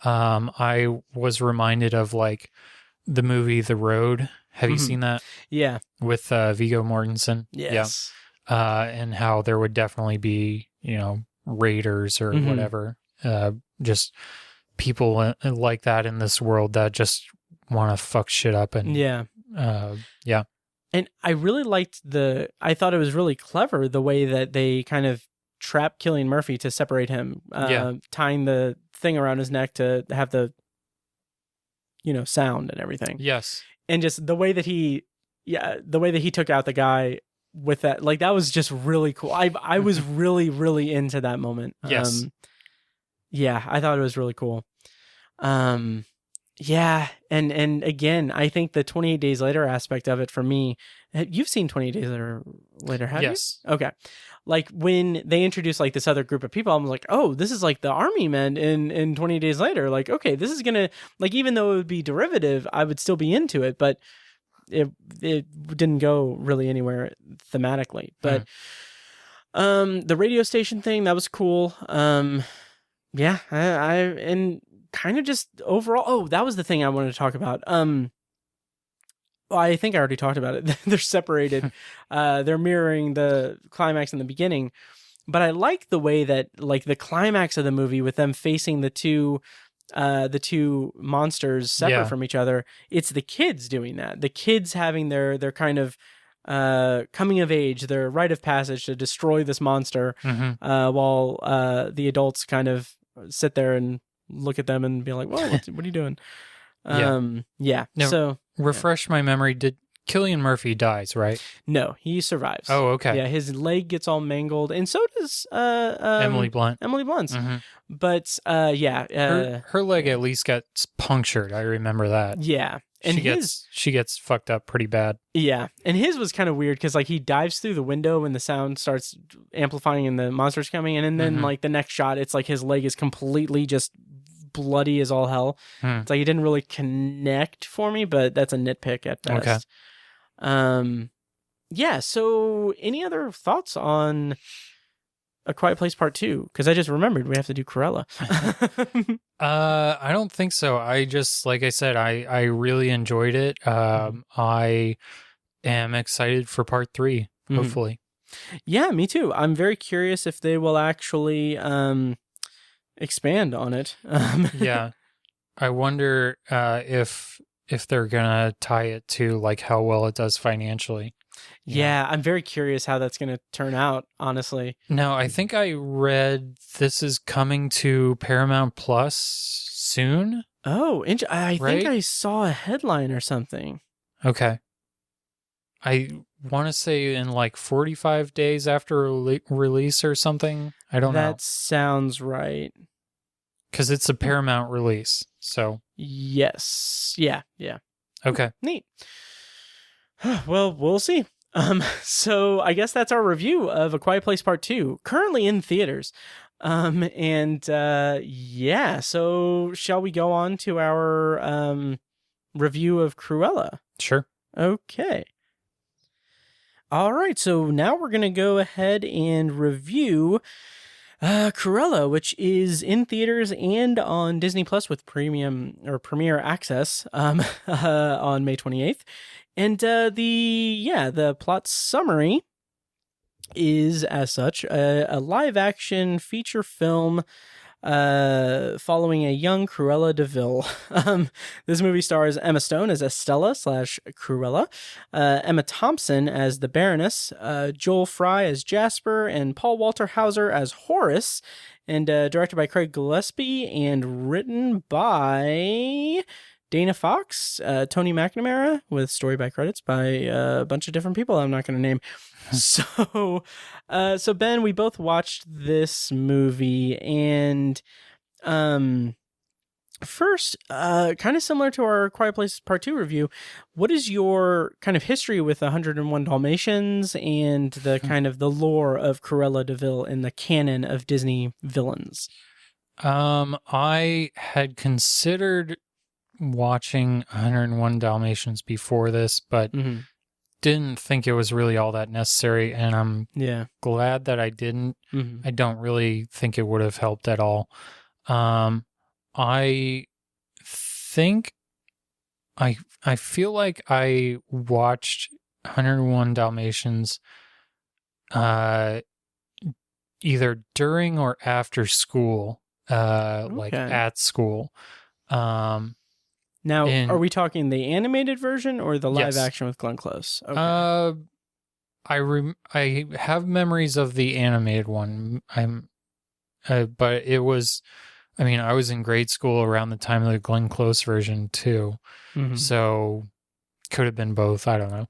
I was reminded of like the movie The Road. Have you seen that? Yeah. With Viggo Mortensen? Yes. Yeah. And how there would definitely be, raiders or whatever. Just people like that in this world that just want to fuck shit up. And yeah. And I really liked I thought it was really clever the way that they kind of trap Cillian Murphy to separate him, tying the thing around his neck to have the, sound and everything. Yes. And just the way that he took out the guy with that, like, that was just really cool. I was really, really into that moment. Yes. Yeah, I thought it was really cool. Yeah, and again, I think the 28 Days Later aspect of it for me, you've seen 28 Days Later, have you? Yes. Okay. Like when they introduced like this other group of people, I'm like, oh, this is like the army men in 28 Days Later. Like, okay, this is gonna, like, even though it would be derivative, I would still be into it, but it didn't go really anywhere thematically. But the radio station thing, that was cool. Yeah, and kind of just overall, oh, that was the thing I wanted to talk about. Well, I think I already talked about it. They're separated. They're mirroring the climax in the beginning. But I like the way that, like, the climax of the movie with them facing the two monsters separate from each other. It's the kids doing that. The kids having their kind of coming of age, their rite of passage to destroy this monster, while the adults kind of sit there and look at them and be like, "Well, what are you doing?" Yeah. Now, So refresh my memory. Did Cillian Murphy dies, right? no, he survives. Oh, okay. Yeah, his leg gets all mangled, and so does Emily Blunt. Emily Blunt's. But Her leg at least gets punctured. I remember that. yeah. And she gets fucked up pretty bad. Yeah, and his was kind of weird because like he dives through the window when the sound starts amplifying and the monster's coming in, and then like the next shot, it's like his leg is completely just bloody as all hell. It's like he didn't really connect for me, but that's a nitpick at best. Okay. Yeah. So, any other thoughts on A Quiet Place Part 2? Because I just remembered we have to do Cruella. I don't think so. I just, like I said, I really enjoyed it. I am excited for Part 3, hopefully. Yeah, me too. I'm very curious if they will actually expand on it. Yeah. I wonder if they're gonna tie it to like how well it does financially. Yeah, I'm very curious how that's going to turn out, honestly. No, I think I read this is coming to Paramount Plus soon. Oh, I think I saw a headline or something. Okay. I want to say in like 45 days after release or something. I don't know. That sounds right. Because it's a Paramount release, so. Yes. Yeah. Okay. Neat. Well, we'll see. So I guess that's our review of A Quiet Place Part 2, currently in theaters. Yeah, so shall we go on to our review of Cruella? Sure. Okay. All right, so now we're going to go ahead and review Cruella, which is in theaters and on Disney Plus with premiere access on May 28th. And the plot summary is, as such, a live-action feature film following a young Cruella de Vil. This movie stars Emma Stone as Estella / Cruella, Emma Thompson as the Baroness, Joel Fry as Jasper, and Paul Walter Hauser as Horace, and directed by Craig Gillespie and written by Dana Fox, Tony McNamara, with story by credits by a bunch of different people I'm not going to name. So Ben, we both watched this movie, and first, kind of similar to our Quiet Place Part 2 review, what is your kind of history with 101 Dalmatians and the kind of the lore of Cruella de Vil in the canon of Disney villains? I had considered watching 101 Dalmatians before this, but didn't think it was really all that necessary, and I'm glad that I didn't. I don't really think it would have helped at all. I think I feel like I watched 101 Dalmatians either during or after school, like at school. Now, are we talking the animated version or the live action with Glenn Close? Okay. I have memories of the animated one. But it was, I mean, I was in grade school around the time of the Glenn Close version too, so could have been both. I don't know.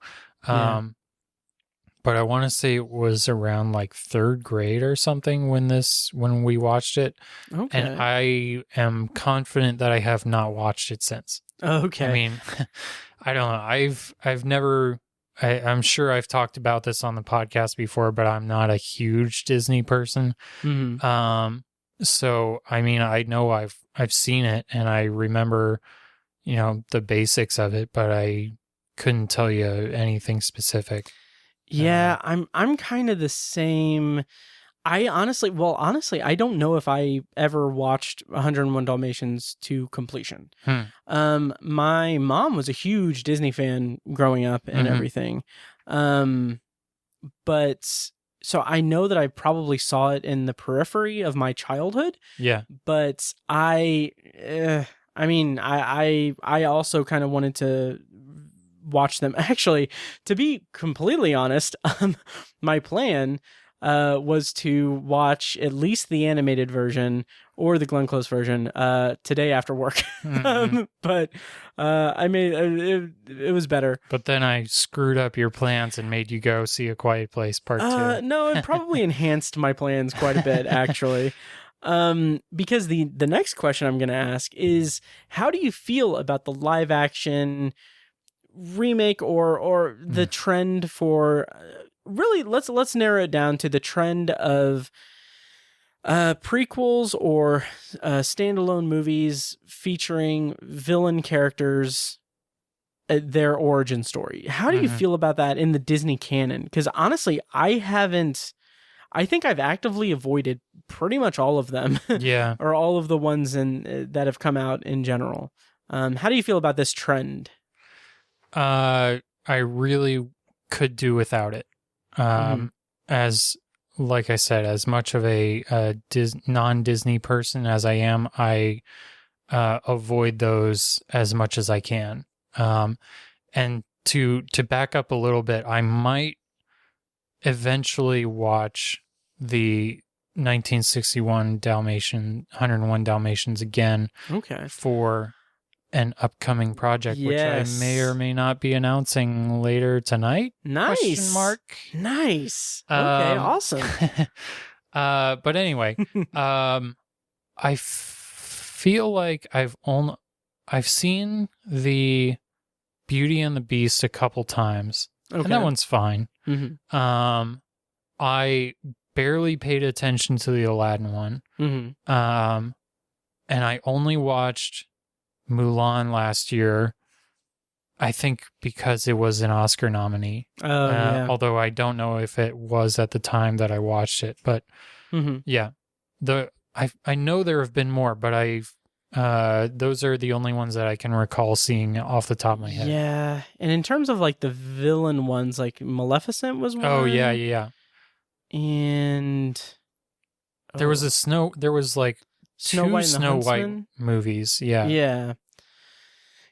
But I want to say it was around like third grade or something when we watched it. Okay. And I am confident that I have not watched it since. Okay. I mean, I don't know. I've never, I'm sure I've talked about this on the podcast before, but I'm not a huge Disney person. So, I mean, I know I've seen it and I remember, the basics of it, but I couldn't tell you anything specific. Yeah, I'm kind of the same. I honestly, I don't know if I ever watched 101 Dalmatians to completion. My mom was a huge Disney fan growing up and everything. But so I know that I probably saw it in the periphery of my childhood. Yeah. But I mean, I also kind of wanted to watch them. Actually, to be completely honest, my plan was to watch at least the animated version or the Glenn Close version today after work. But I made it was better. But then I screwed up your plans and made you go see A Quiet Place Part 2. No, it probably enhanced my plans quite a bit, actually. Because the next question I'm going to ask is, how do you feel about the live action remake or the trend for really let's narrow it down to the trend of prequels or standalone movies featuring villain characters, their origin story. How do you feel about that in the Disney canon? Because honestly, I think I've actively avoided pretty much all of them. Yeah. Or all of the ones that have come out in general. How do you feel about this trend? I really could do without it. As, like I said, as much of a non-Disney person as I am, I avoid those as much as I can. And to back up a little bit, I might eventually watch the 1961 101 Dalmatians again. Okay. For an upcoming project, Yes. which I may or may not be announcing later tonight. Nice. Question mark. Nice. Okay, awesome. But anyway, I feel like I've seen the Beauty and the Beast a couple times, Okay. and that one's fine. Mm-hmm. I barely paid attention to the Aladdin one. Mm-hmm. And I only watched Mulan last year, I think because it was an Oscar nominee. Yeah. Although I don't know if it was at the time that I watched it. But yeah, I know there have been more, but those are the only ones that I can recall seeing off the top of my head. Yeah. And in terms of like the villain ones, like Maleficent was one. Oh yeah. And there was like Snow two White and the Snow White Huntsman? movies. Yeah.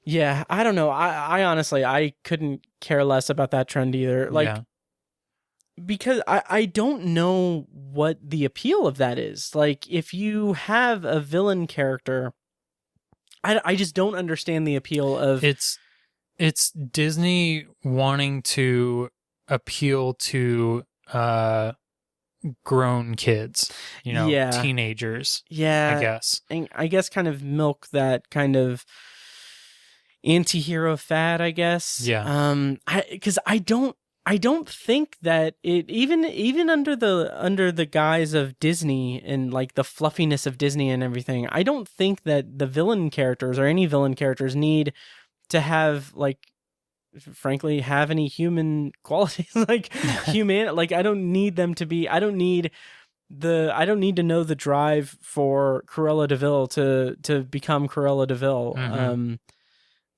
Yeah. I don't know. I honestly, I couldn't care less about that trend either. Like, because I don't know what the appeal of that is. Like, if you have a villain character, I just don't understand the appeal of It's Disney wanting to appeal to grown kids, teenagers. Yeah, I guess. And I guess kind of milk that kind of anti-hero fad, I guess. Yeah. Because I don't think that it even under the guise of Disney and like the fluffiness of Disney and everything, I don't think that the villain characters or any villain characters need to have like, frankly, have any human qualities. Like like I don't need them to be. I don't need to know the drive for Cruella DeVille to become Cruella DeVille.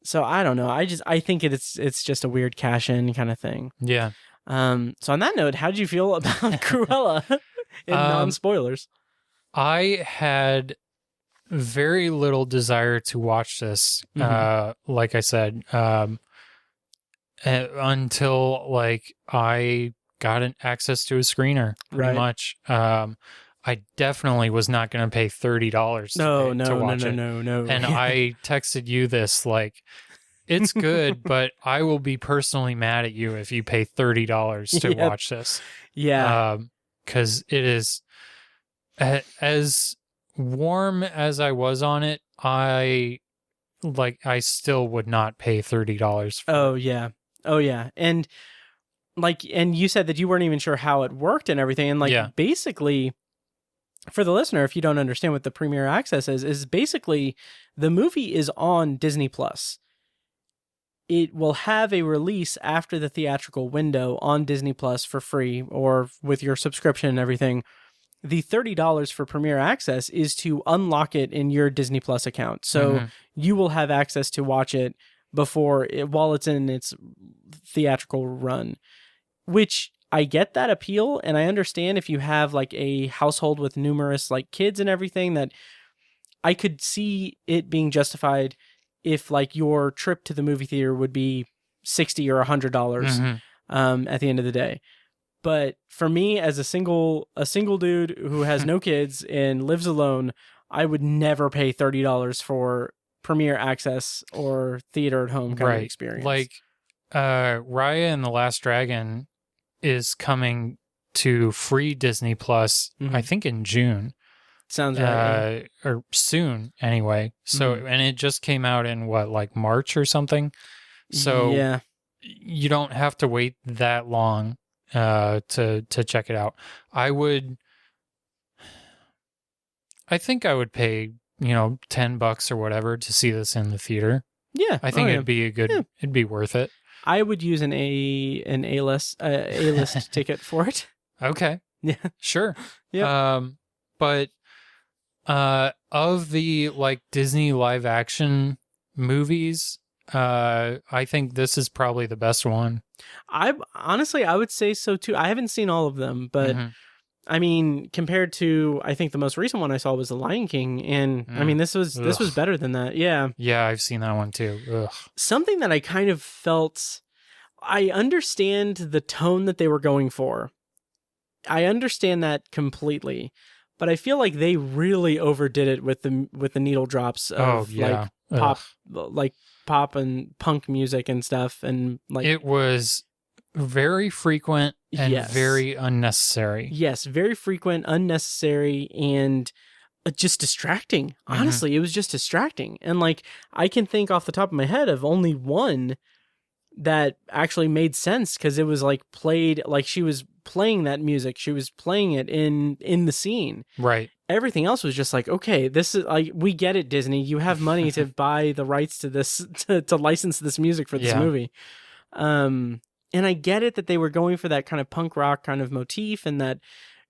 So I don't know. I think it's just a weird cash in kind of thing. Yeah. So on that note, how did you feel about Cruella in non-spoilers? I had very little desire to watch this. Like I said, until like I got an access to a screener, pretty much. I definitely was not going to pay $30 to watch it. No. And I texted you this like, it's good, but I will be personally mad at you if you pay $30 to watch this. Yeah. Because it is as warm as I was on it. I still would not pay $30 for it. Oh yeah. And you said that you weren't even sure how it worked and everything. And basically, for the listener, if you don't understand what the Premier Access is basically the movie is on Disney Plus. It will have a release after the theatrical window on Disney Plus for free or with your subscription and everything. The $30 for Premier Access is to unlock it in your Disney Plus account. So you will have access to watch it while it's in its theatrical run, which I get that appeal. And I understand if you have like a household with numerous like kids and everything, that I could see it being justified if like your trip to the movie theater would be $60 or $100 at the end of the day. But for me, as a single dude who has no kids and lives alone, I would never pay $30 for premiere access or theater at home kind of experience. Like Raya and the Last Dragon is coming to free Disney Plus, I think in June. Sounds right. Or soon anyway. So and it just came out in what, like March or something. So you don't have to wait that long to check it out. I think I would pay, $10 or whatever to see this in the theater. Yeah. I think it'd be it'd be worth it. I would use an A-list ticket for it. Okay. Yeah. Sure. Yeah. But of the like Disney live action movies, I think this is probably the best one. I would say so too. I haven't seen all of them, but I mean, compared to, I think the most recent one I saw was The Lion King, and I mean, this was better than that. Yeah. Yeah, I've seen that one too. Ugh. Something that I kind of felt, I understand the tone that they were going for. I understand that completely, but I feel like they really overdid it with the needle drops of like pop and punk music and stuff, and like it was very frequent and very unnecessary. Yes, very frequent, unnecessary, and just distracting. Honestly, it was just distracting. And like, I can think off the top of my head of only one that actually made sense, because it was like played, like she was playing that music. She was playing it in the scene. Right. Everything else was just like, okay, this is like, we get it, Disney. You have money to buy the rights to this, to license this music for this movie. And I get it that they were going for that kind of punk rock kind of motif and that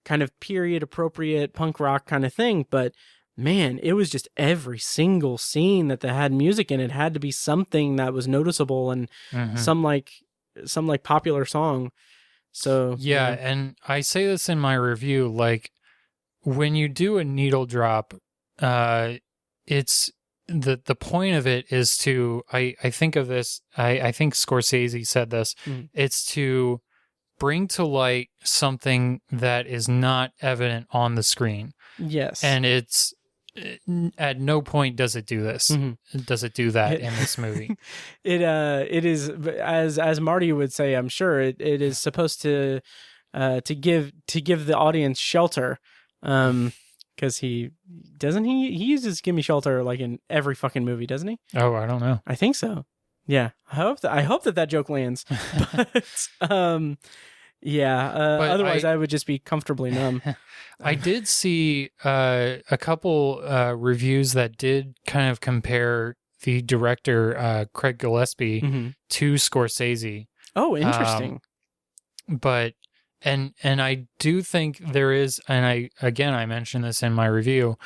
kind of period appropriate punk rock kind of thing. But man, it was just every single scene that they had music in it had to be something that was noticeable and some popular song. So yeah, and I say this in my review, like when you do a needle drop, it's the point of it is to, I think of this, I think Scorsese said this, it's to bring to light something that is not evident on the screen. Yes. And it's, at no point does it do this. Does it do that in this movie? It is, as Marty would say, I'm sure it is supposed to give the audience shelter. Because he uses "Gimme Shelter" like in every fucking movie, doesn't he? Oh, I don't know. I think so. Yeah, I hope that joke lands. But otherwise I would just be comfortably numb. I did see a couple reviews that did kind of compare the director Craig Gillespie to Scorsese. Oh, interesting. But and I do think there is, and I mentioned this in my review,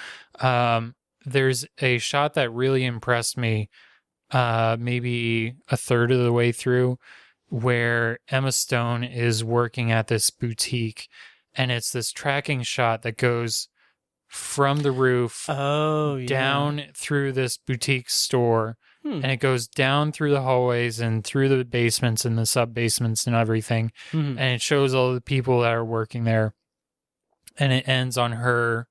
there's a shot that really impressed me, maybe a third of the way through, where Emma Stone is working at this boutique, and it's this tracking shot that goes from the roof down through this boutique store, and it goes down through the hallways and through the basements and the sub-basements and everything, and it shows all the people that are working there, and it ends on her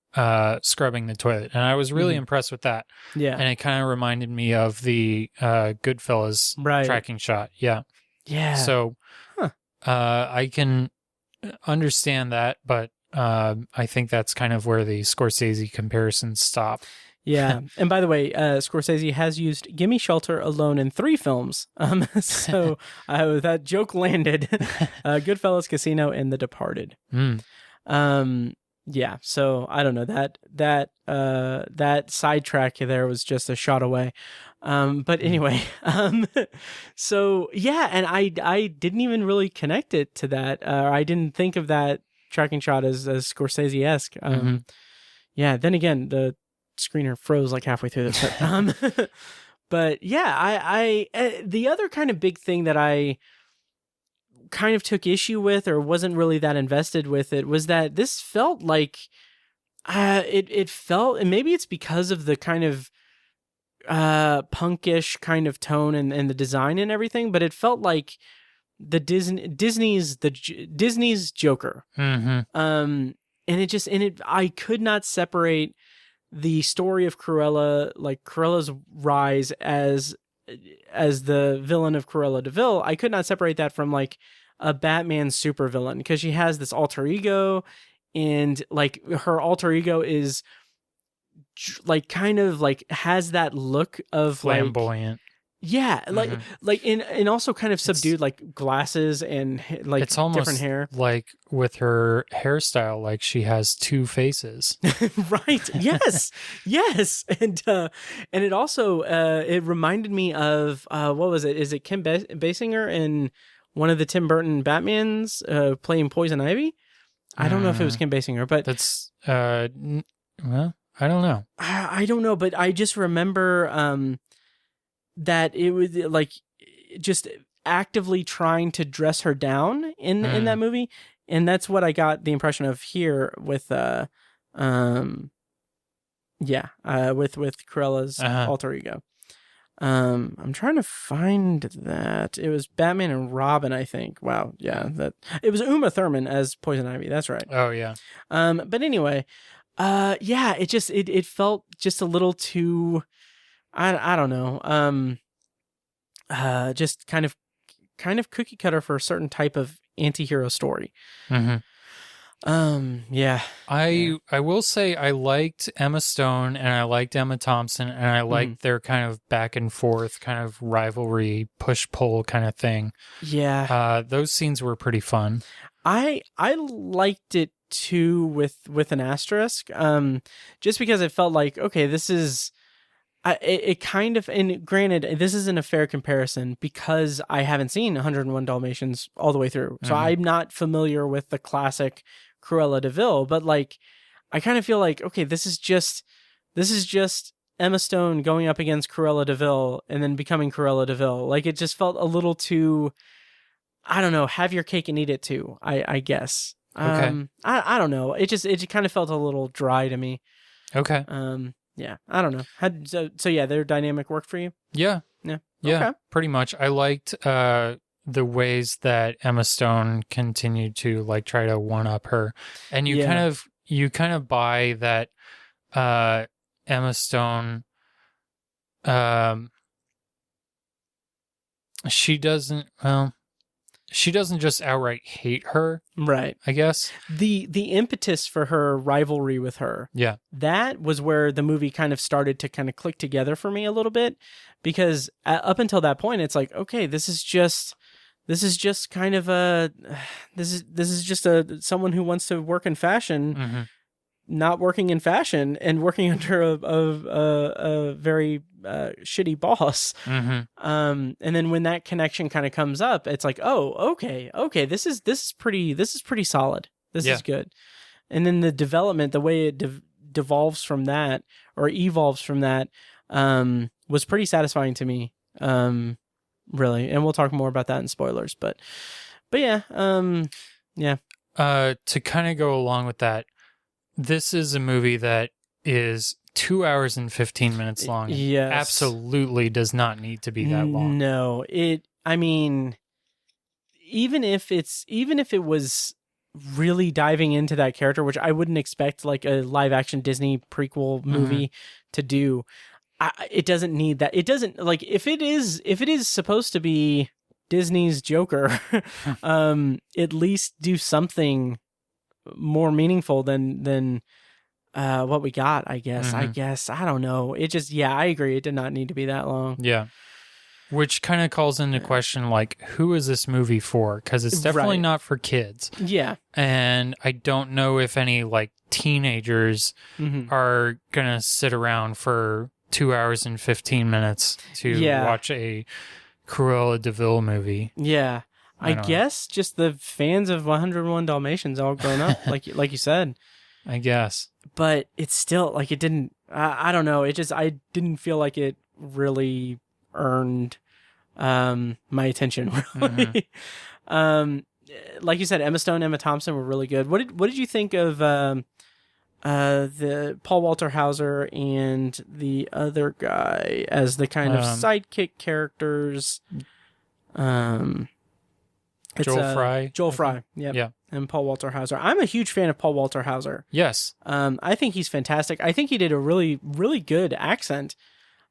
scrubbing the toilet, and I was really impressed with that. Yeah. And it kind of reminded me of the Goodfellas tracking shot. Yeah. So I can understand that, but I think that's kind of where the Scorsese comparisons stop. Yeah. And by the way, Scorsese has used "Gimme Shelter" alone in 3 films. So that joke landed. Goodfellas, Casino, and The Departed. Yeah. So I don't know, that sidetrack there was just a shot away. But anyway, so yeah, and I didn't even really connect it to that. I didn't think of that tracking shot as Scorsese-esque. Yeah. Then again, the screener froze like halfway through this. But yeah, I the other kind of big thing that I kind of took issue with, or wasn't really that invested with it, was that this felt like it felt, and maybe it's because of the kind of punkish kind of tone and the design and everything, but it felt like the Disney's Joker. And I could not separate the story of Cruella, like Cruella's rise as the villain of Cruella de Vil. I could not separate that from like a Batman supervillain, because she has this alter ego, and like her alter ego is like kind of like has that look of flamboyant. And also kind of subdued, like glasses and like it's almost different hair. Like with her hairstyle, like she has two faces. Right. Yes. Yes. And it also it reminded me of what was it? Is it Kim Basinger in one of the Tim Burton Batmans playing Poison Ivy? I don't know if it was Kim Basinger, but that's well, I don't know. I don't know, but I just remember that it was like just actively trying to dress her down in that movie, and that's what I got the impression of here with with Cruella's alter ego. I'm trying to find that. It was Batman and Robin, I think. Wow, yeah, that it was Uma Thurman as Poison Ivy. That's right. Oh yeah. But anyway, yeah, it felt just a little too. I don't know. Just kind of cookie cutter for a certain type of anti-hero story. Yeah. I will say I liked Emma Stone and I liked Emma Thompson, and I liked their kind of back and forth kind of rivalry, push-pull kind of thing. Yeah. Those scenes were pretty fun. I liked it too with an asterisk. Just because it felt like, okay, this is it kind of, and granted, this isn't a fair comparison because I haven't seen 101 Dalmatians all the way through. So I'm not familiar with the classic Cruella de Vil, but like, I kind of feel like, okay, this is just Emma Stone going up against Cruella de Vil and then becoming Cruella de Vil. Like, it just felt a little too, I don't know, have your cake and eat it too, I guess. Okay. I don't know. It kind of felt a little dry to me. Okay. Yeah, I don't know. So yeah, their dynamic worked for you? Yeah. Yeah. Yeah, okay. Pretty much. I liked the ways that Emma Stone continued to like try to one up her. And you kind of buy that Emma Stone she doesn't just outright hate her, right? I guess the impetus for her rivalry with her, that was where the movie kind of started to kind of click together for me a little bit, because up until that point, it's like, okay, this is just kind of this is just someone who wants to work in fashion, not working in fashion and working under a very shitty boss. And then when that connection kind of comes up, it's like, oh, okay, this is pretty solid. This is good. And then the development, the way it devolves from that or evolves from that, was pretty satisfying to me. Really. And we'll talk more about that in spoilers, but yeah. Yeah. To kind of go along with that, this is a movie that is 2 hours and 15 minutes long. Yes. Absolutely does not need to be that long. No, I mean, even if it was really diving into that character, which I wouldn't expect like a live action Disney prequel movie to do, it doesn't need that. It doesn't, like, if it is supposed to be Disney's Joker, at least do something more meaningful than what we got, I guess. I don't know. It just, yeah, I agree. It did not need to be that long. Yeah. Which kind of calls into question, like, who is this movie for? Because it's definitely not for kids. Yeah. And I don't know if any, like, teenagers are going to sit around for 2 hours and 15 minutes to watch a Cruella de Vil movie. Yeah. I guess just the fans of 101 Dalmatians all grown up, like you said. I guess. But it's still, like, it didn't, I don't know. I didn't feel like it really earned my attention, really. Like you said, Emma Stone, Emma Thompson were really good. What did you think of the Paul Walter Hauser and the other guy as the kind of sidekick characters. It's, Joel Fry. Joel Fry. Yep. Yeah. And Paul Walter Hauser. I'm a huge fan of Paul Walter Hauser. Yes. I think he's fantastic. I think he did a really, really good accent.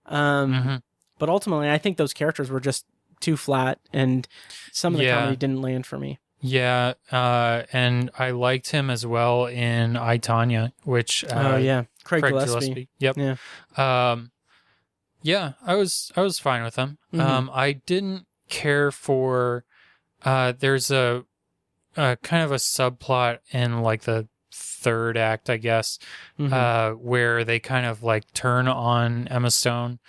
But ultimately, I think those characters were just too flat, and some of the comedy didn't land for me. Yeah, and I liked him as well in I, Tonya, which Craig Gillespie. Yep. Yeah. Yeah, I was fine with him. I didn't care for there's a kind of a subplot in like the third act, I guess, where they kind of like turn on Emma Stone,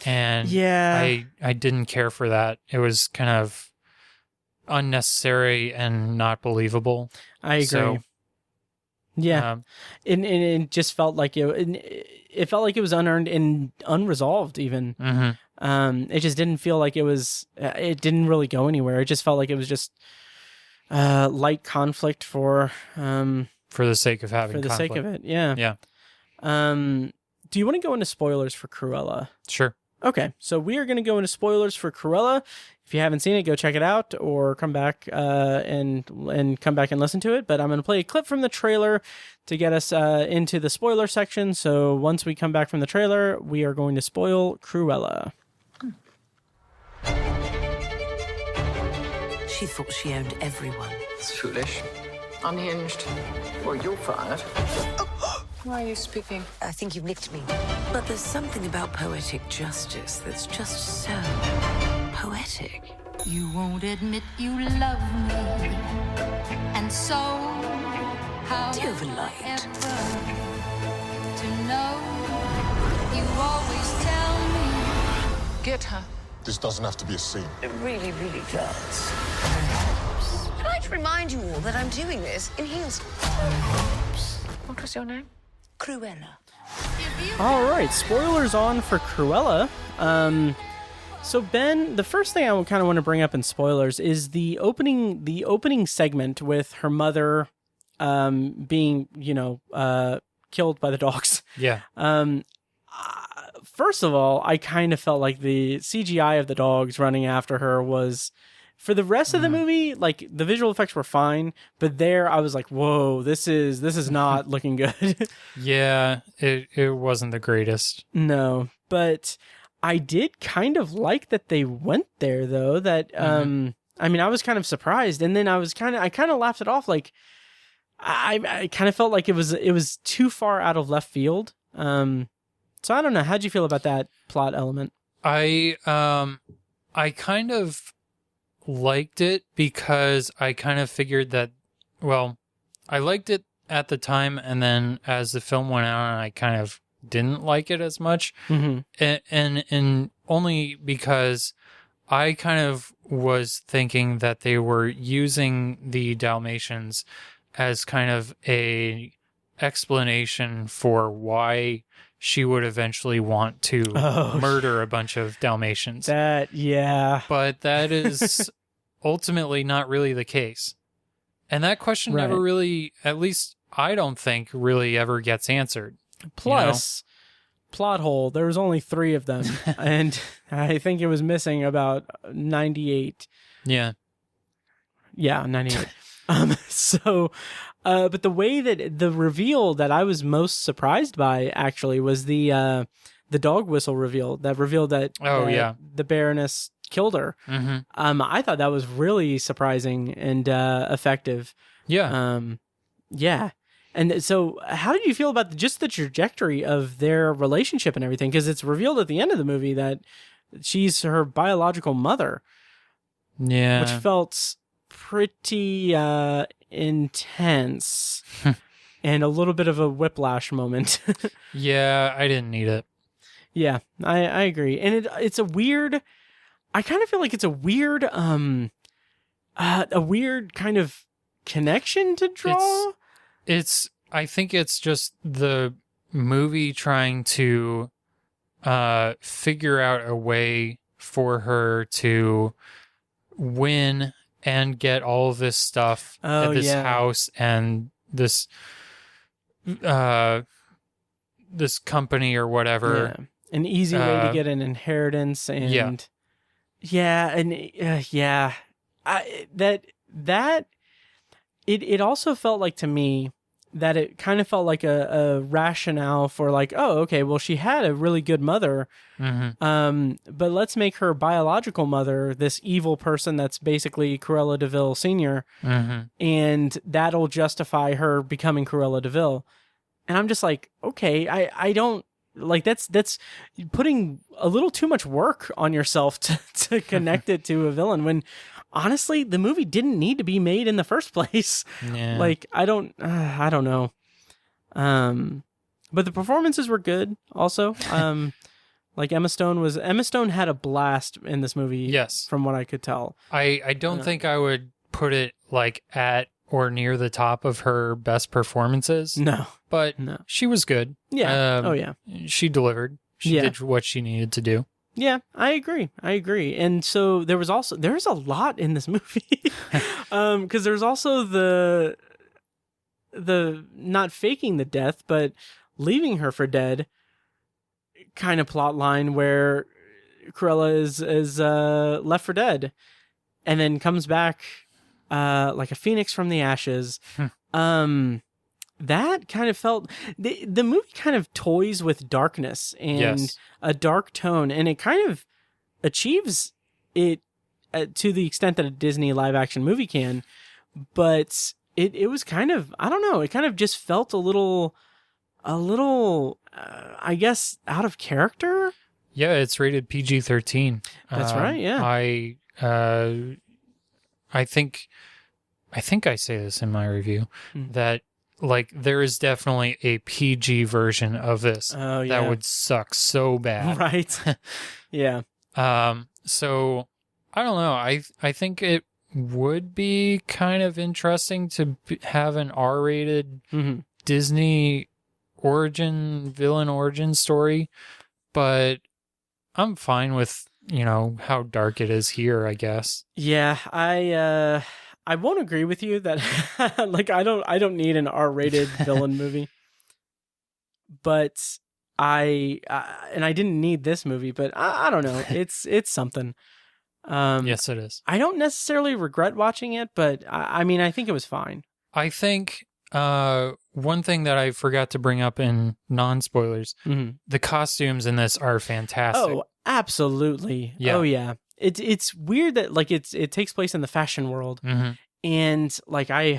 and I didn't care for that. It was kind of unnecessary and not believable. I agree. So, and it just felt like it felt like it was unearned and unresolved even. It just didn't feel like it didn't really go anywhere. It just felt like it was just light conflict for the sake of having conflict. Sake of it. Yeah. Do you want to go into spoilers for Cruella? Sure. Okay, so we are going to go into spoilers for Cruella. If you haven't seen it, go check it out, or come back and come back and listen to it. But I'm going to play a clip from the trailer to get us into the spoiler section. So once we come back from the trailer, we are going to spoil Cruella. She thought she owned everyone. It's foolish. Unhinged. Well, you're fired. Why are you speaking? I think you've licked me. But there's something about poetic justice that's just so poetic. You won't admit you love me, and so how Do you have a light? ever to know? You always tell me. Get her. This doesn't have to be a scene. It really, really does. I'd like to remind you all that I'm doing this in heels. What was your name? Cruella. All right, spoilers on for Cruella. So Ben, the first thing I kind of want to bring up in spoilers is the opening segment with her mother being, killed by the dogs. Yeah. First of all, I kind of felt like the CGI of the dogs running after her was, for the rest of the movie, like the visual effects were fine, but there I was like, whoa, this is not looking good. Yeah, it wasn't the greatest. No, but I did kind of like that they went there though. That I mean, I was kind of surprised, and then I kind of laughed it off. Like I kind of felt like it was too far out of left field. So I don't know. How'd you feel about that plot element? I kind of liked it because I kind of figured that, well, I liked it at the time, and then as the film went on, I kind of didn't like it as much. And only because I kind of was thinking that they were using the Dalmatians as kind of a explanation for why she would eventually want to murder a bunch of Dalmatians. But that is ultimately not really the case. And that question never really, at least I don't think, really ever gets answered. Plus, plot hole, there was only 3 of them. And I think it was missing about 98. Yeah. Yeah, 98. But the way that the reveal that I was most surprised by actually was the dog whistle reveal that revealed that the Baroness killed her. I thought that was really surprising and effective. Yeah. And so how did you feel about just the trajectory of their relationship and everything? Because it's revealed at the end of the movie that she's her biological mother. Yeah. Which felt pretty intense and a little bit of a whiplash moment. Yeah, I didn't need it. Yeah, I agree. And it's a weird, I kind of feel like it's a weird kind of connection to draw. I think it's just the movie trying to figure out a way for her to win and get all of this stuff at this house and this this company or whatever. Yeah. An easy way to get an inheritance, and it also felt like to me that it kind of felt like a rationale for like, oh, okay, well, she had a really good mother, but let's make her biological mother this evil person that's basically Cruella de Vil Sr., and that'll justify her becoming Cruella de Vil. And I'm just like, okay, I don't, like, that's putting a little too much work on yourself to connect it to a villain when honestly the movie didn't need to be made in the first place. Yeah. Like, I don't know. But the performances were good also. Like Emma Stone had a blast in this movie. Yes. From what I could tell. I don't think I would put it like at or near the top of her best performances. No. But she was good. Yeah. Oh yeah. She delivered. She did what she needed to do. Yeah, I agree. And so there's a lot in this movie. Because there's also the not faking the death, but leaving her for dead kind of plot line where Cruella is left for dead and then comes back like a phoenix from the ashes. That kind of felt the movie kind of toys with darkness and a dark tone, and it kind of achieves it to the extent that a Disney live action movie can. But it was kind of, I don't know, it kind of just felt a little I guess out of character. Yeah, it's rated PG-13. That's right. Yeah, I think I say this in my review that like there is definitely a PG version of this that would suck so bad. Right. Yeah. So I don't know. I think it would be kind of interesting to have an R-rated Disney villain origin story, but I'm fine with, how dark it is here, I guess. Yeah, I won't agree with you that like I don't need an R-rated villain movie. But I didn't need this movie, but I don't know. It's something. Yes, it is. I don't necessarily regret watching it, but I mean, I think it was fine. I think one thing that I forgot to bring up in non-spoilers, the costumes in this are fantastic. Oh, absolutely. Yeah. Oh, yeah. It's weird that like it takes place in the fashion world, and like I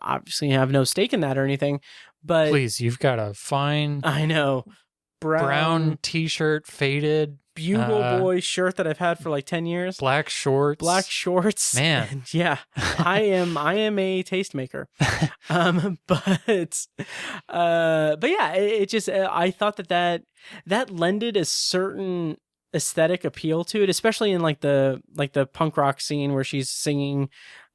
obviously have no stake in that or anything. But please, you've got a fine, I know, brown t-shirt, faded Bugle Boy shirt that I've had for like 10 years. Black shorts, man. And yeah, I am a tastemaker. But yeah, it just I thought that lended a certain aesthetic appeal to it, especially in like the punk rock scene where she's singing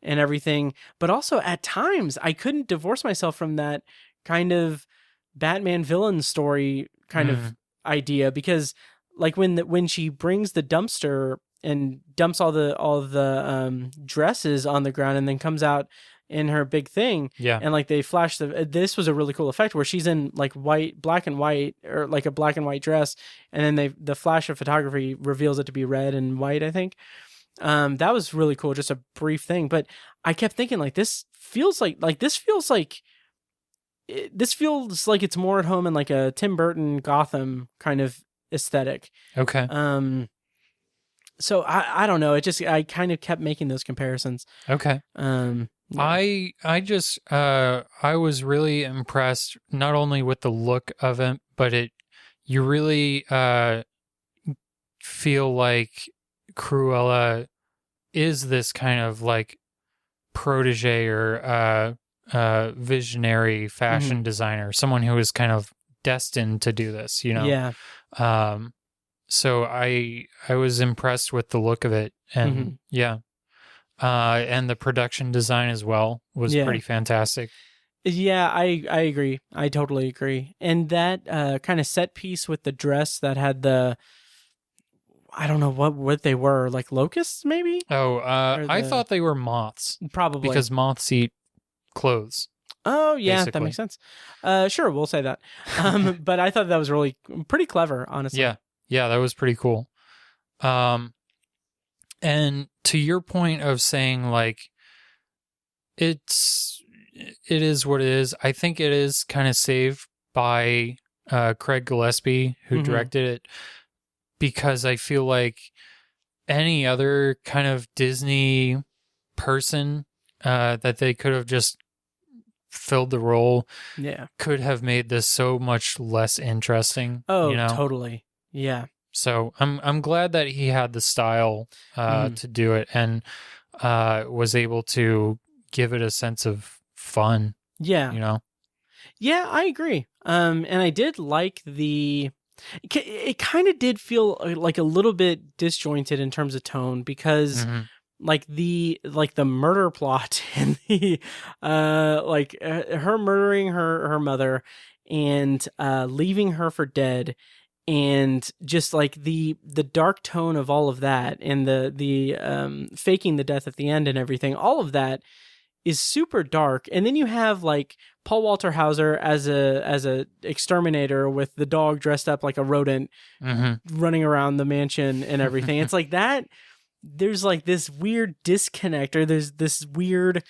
and everything. But also at times I couldn't divorce myself from that kind of Batman villain story kind of idea, because like when she brings the dumpster and dumps all the dresses on the ground and then comes out in her big thing, and like they flash this was a really cool effect where she's in like black and white, or like a black and white dress, and then the flash of photography reveals it to be red and white, I think. That was really cool, just a brief thing. But I kept thinking like this feels like it's more at home in like a Tim Burton Gotham kind of aesthetic. Okay. So I don't know. I kind of kept making those comparisons. Okay. Yeah. I just I was really impressed not only with the look of it, but you really feel like Cruella is this kind of like protege or visionary fashion designer, someone who is kind of destined to do this, Yeah. So I was impressed with the look of it, and and the production design as well was pretty fantastic. Yeah, I agree. I totally agree. And that kind of set piece with the dress that had I don't know what they were, like locusts maybe? I thought they were moths. Probably. Because moths eat clothes. Oh, yeah, that basically. makes sense. Sure, we'll say that. But I thought that was really pretty clever, honestly. Yeah, that was pretty cool. And to your point of saying like it is what it is, I think it is kind of saved by Craig Gillespie, who directed it, because I feel like any other kind of Disney person that they could have just filled the role could have made this so much less interesting. Oh, you know? totally. Yeah. So I'm glad that he had the style to do it and was able to give it a sense of fun. Yeah. You know? Yeah, I agree. And I did like it kind of did feel like a little bit disjointed in terms of tone, because like the murder plot and the her murdering her mother and leaving her for dead, and just like the dark tone of all of that, and the faking the death at the end and everything, all of that is super dark. And then you have like Paul Walter Hauser as a exterminator with the dog dressed up like a rodent running around the mansion and everything. It's like that. There's like this weird disconnect, or there's this weird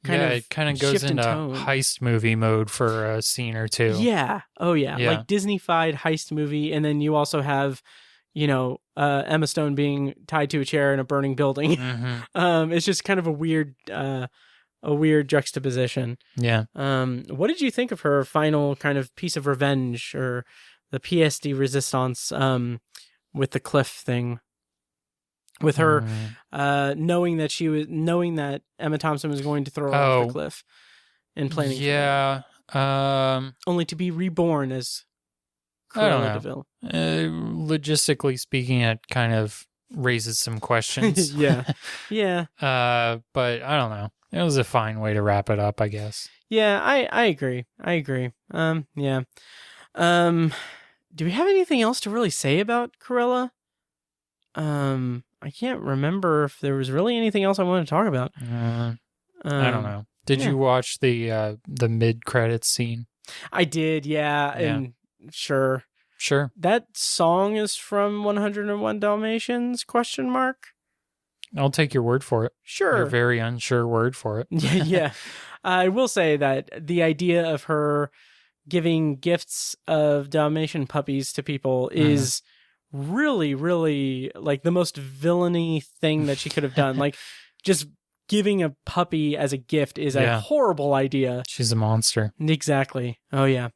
it kind of goes into tone. Heist movie mode for a scene or two. Yeah. Oh yeah. Like Disney-fied heist movie. And then you also have, Emma Stone being tied to a chair in a burning building. It's just kind of a weird juxtaposition. Yeah. What did you think of her final kind of piece of revenge, or the pièce de résistance, with the cliff thing? With her knowing that Emma Thompson was going to throw her off the cliff, and planning only to be reborn as Cruella de Vil. Logistically speaking, it kind of raises some questions. Yeah. But I don't know. It was a fine way to wrap it up, I guess. Yeah, I agree. Yeah. Do we have anything else to really say about Cruella? I can't remember if there was really anything else I wanted to talk about. I don't know. Did you watch the mid-credits scene? I did, yeah. And sure. That song is from 101 Dalmatians, ? I'll take your word for it. Sure. Your very unsure word for it. Yeah. I will say that the idea of her giving gifts of Dalmatian puppies to people is really, really like the most villainy thing that she could have done. Like, just giving a puppy as a gift is a horrible idea. She's a monster. Exactly. Oh yeah.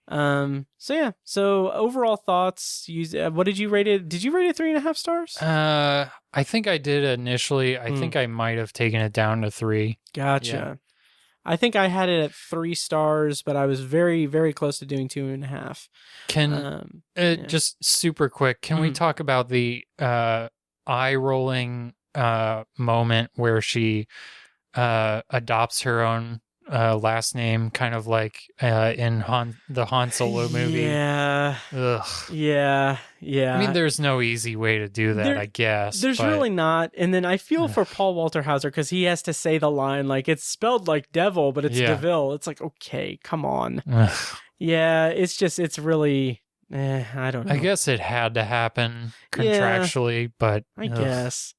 So overall thoughts. What did you rate it? Did you rate it 3.5 stars? I think I did initially. I think I might have taken it down to 3. Gotcha. Yeah. I think I had it at 3 stars, but I was very, very close to doing 2.5. Just super quick, can we talk about the eye-rolling moment where she adopts her own last name, kind of like in the Han Solo movie? Yeah. Ugh. Yeah. I mean, there's no easy way to do that, I guess. There's really not. And then I feel for Paul Walter Hauser, because he has to say the line, like, it's spelled like devil, but it's DeVille. It's like, okay, come on. Yeah, it's really, I don't know. I guess it had to happen contractually, but I guess.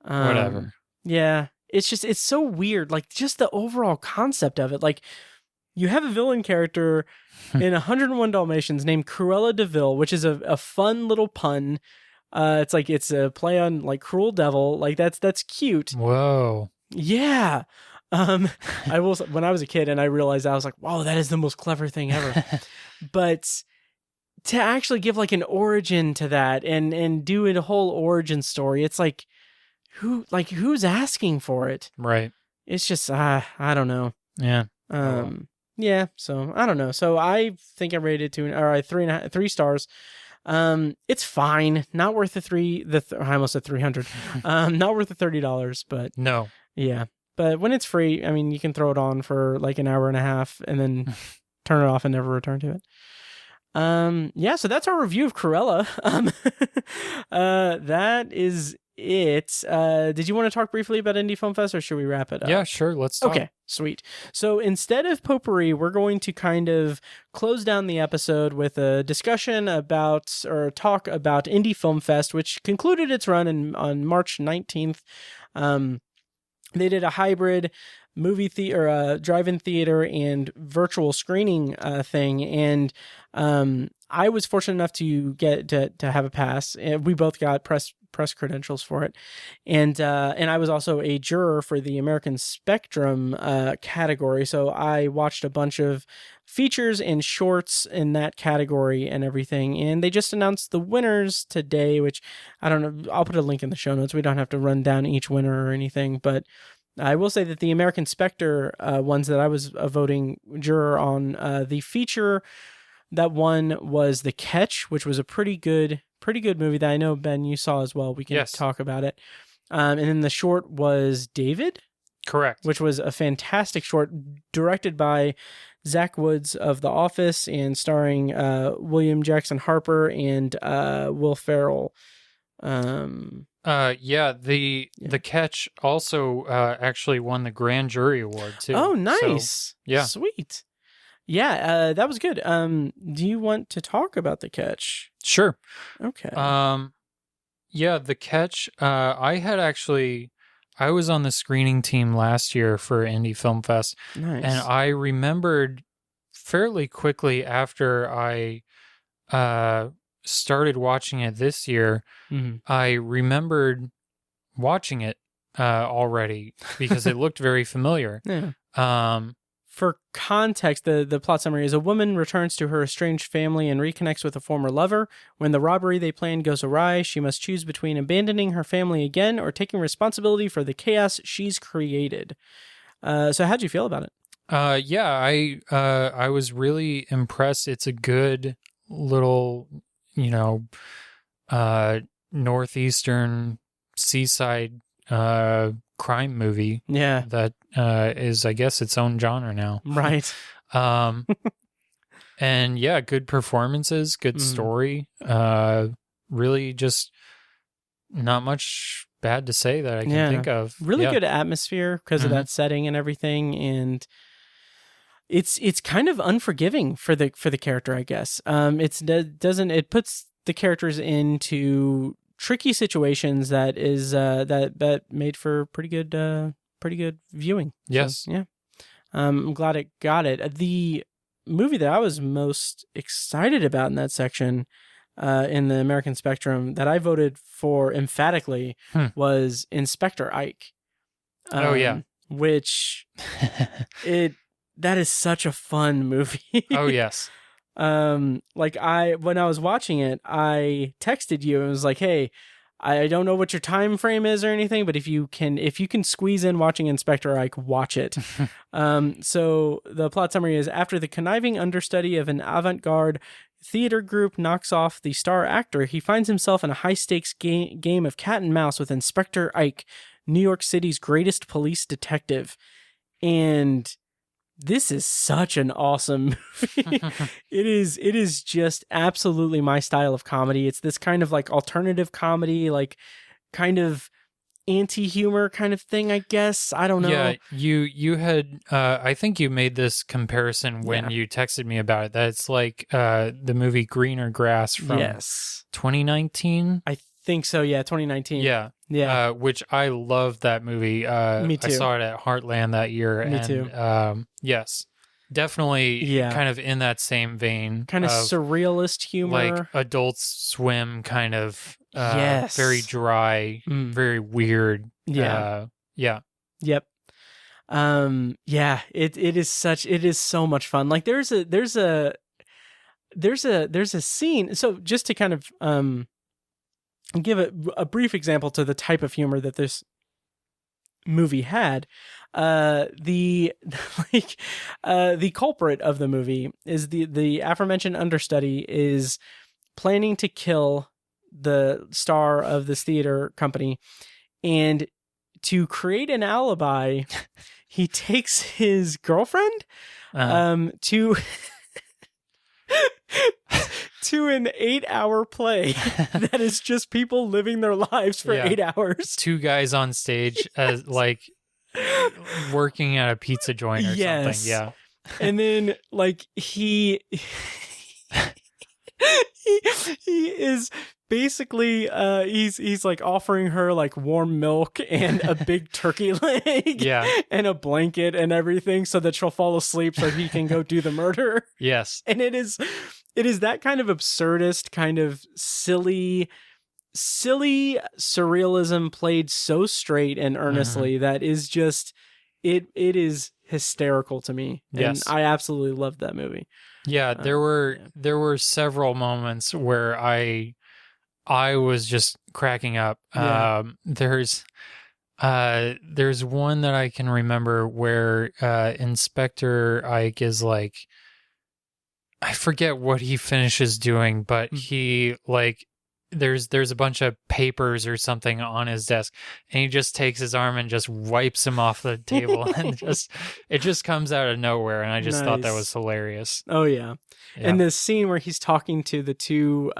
Whatever. Yeah. It's so weird. Like, just the overall concept of it. Like, you have a villain character in 101 Dalmatians named Cruella de Vil, which is a fun little pun. It's a play on like cruel devil. Like, that's cute. Whoa. Yeah. When I was a kid and I realized that, I was like, wow, that is the most clever thing ever. But to actually give like an origin to that and do a whole origin story, it's like, who's asking for it? Right. It's just, I don't know. Yeah. Yeah. So I don't know. So I think I rated 3 stars. It's fine. Not worth the I almost said 300. Not worth the $30, but no. Yeah. But when it's free, I mean, you can throw it on for like an hour and a half and then turn it off and never return to it. Yeah, so that's our review of Cruella. That is it. Did you want to talk briefly about Indie Film Fest, or should we wrap it up? Yeah, sure. Let's talk. Okay, sweet. So instead of potpourri, we're going to kind of close down the episode with a discussion about, or talk about Indie Film Fest, which concluded its run on March 19th. They did a hybrid movie theater, drive-in theater, and virtual screening thing, and I was fortunate enough to get to have a pass. We both got press credentials for it, and I was also a juror for the American Spectrum category. So I watched a bunch of features and shorts in that category and everything. And they just announced the winners today, which I don't know. I'll put a link in the show notes. We don't have to run down each winner or anything, but I will say that the American Spectre ones that I was a voting juror on, the feature that won was The Catch, which was a pretty good movie that I know, Ben, you saw as well. We can talk about it. And then the short was David. Correct. Which was a fantastic short directed by Zach Woods of The Office and starring William Jackson Harper and Will Ferrell. The Catch also actually won the Grand Jury Award too. Oh, nice. So, yeah. Sweet. Yeah, that was good. Do you want to talk about The Catch? Sure. Okay. The Catch, I was on the screening team last year for Indie Film Fest. Nice. And I remembered fairly quickly after I started watching it this year, I remembered watching it already because it looked very familiar. Yeah. For context, the plot summary is a woman returns to her estranged family and reconnects with a former lover. When the robbery they planned goes awry, she must choose between abandoning her family again or taking responsibility for the chaos she's created. So how'd you feel about it? I was really impressed. It's a good little, northeastern seaside crime movie. Yeah. That is, I guess, its own genre now. Right. And yeah, good performances, good story. Really just not much bad to say that I can think of. Really good atmosphere because of that setting and everything. And it's kind of unforgiving for the character, I guess. It puts the characters into tricky situations that is that made for pretty good viewing. Yes. So, yeah. I'm glad it got it. The movie that I was most excited about in that section in the American Spectrum that I voted for emphatically was Inspector Ike. Which that is such a fun movie. Oh yes. When I was watching it, I texted you and was like, "Hey, I don't know what your time frame is or anything, but if you can squeeze in watching Inspector Ike, watch it." So the plot summary is: after the conniving understudy of an avant-garde theater group knocks off the star actor, he finds himself in a high-stakes game of cat and mouse with Inspector Ike, New York City's greatest police detective. And this is such an awesome movie. It is just absolutely my style of comedy. It's this kind of like alternative comedy, like kind of anti-humor kind of thing, I guess. I don't know. Yeah, you had I think you made this comparison when you texted me about it. That's like the movie Greener Grass from 2019. I think so. Yeah, 2019. Yeah. Yeah. Which I loved that movie. Me too. I saw it at Heartland that year. Me too. Yes. Definitely kind of in that same vein. Kind of surrealist humor. Like Adult Swim kind of very dry, very weird. Yeah. Yep. It is so much fun. Like there's a scene. So just to kind of give a brief example to the type of humor that this movie had. The culprit of the movie is the aforementioned understudy is planning to kill the star of this theater company, and to create an alibi, he takes his girlfriend to to an 8-hour play that is just people living their lives for 8 hours. 2 guys on stage as like working at a pizza joint or something. Yeah. And then like he is basically he's like offering her like warm milk and a big turkey leg and a blanket and everything so that she'll fall asleep so he can go do the murder. Yes. And it is that kind of absurdist, kind of silly surrealism played so straight and earnestly that is just it is hysterical to me. And I absolutely loved that movie. Yeah, there were several moments where I was just cracking up. There's one that I can remember where Inspector Ike is like, I forget what he finishes doing, but he like there's a bunch of papers or something on his desk, and he just takes his arm and just wipes him off the table, and it just comes out of nowhere, and I just thought that was hilarious. Oh yeah. And the scene where he's talking to the two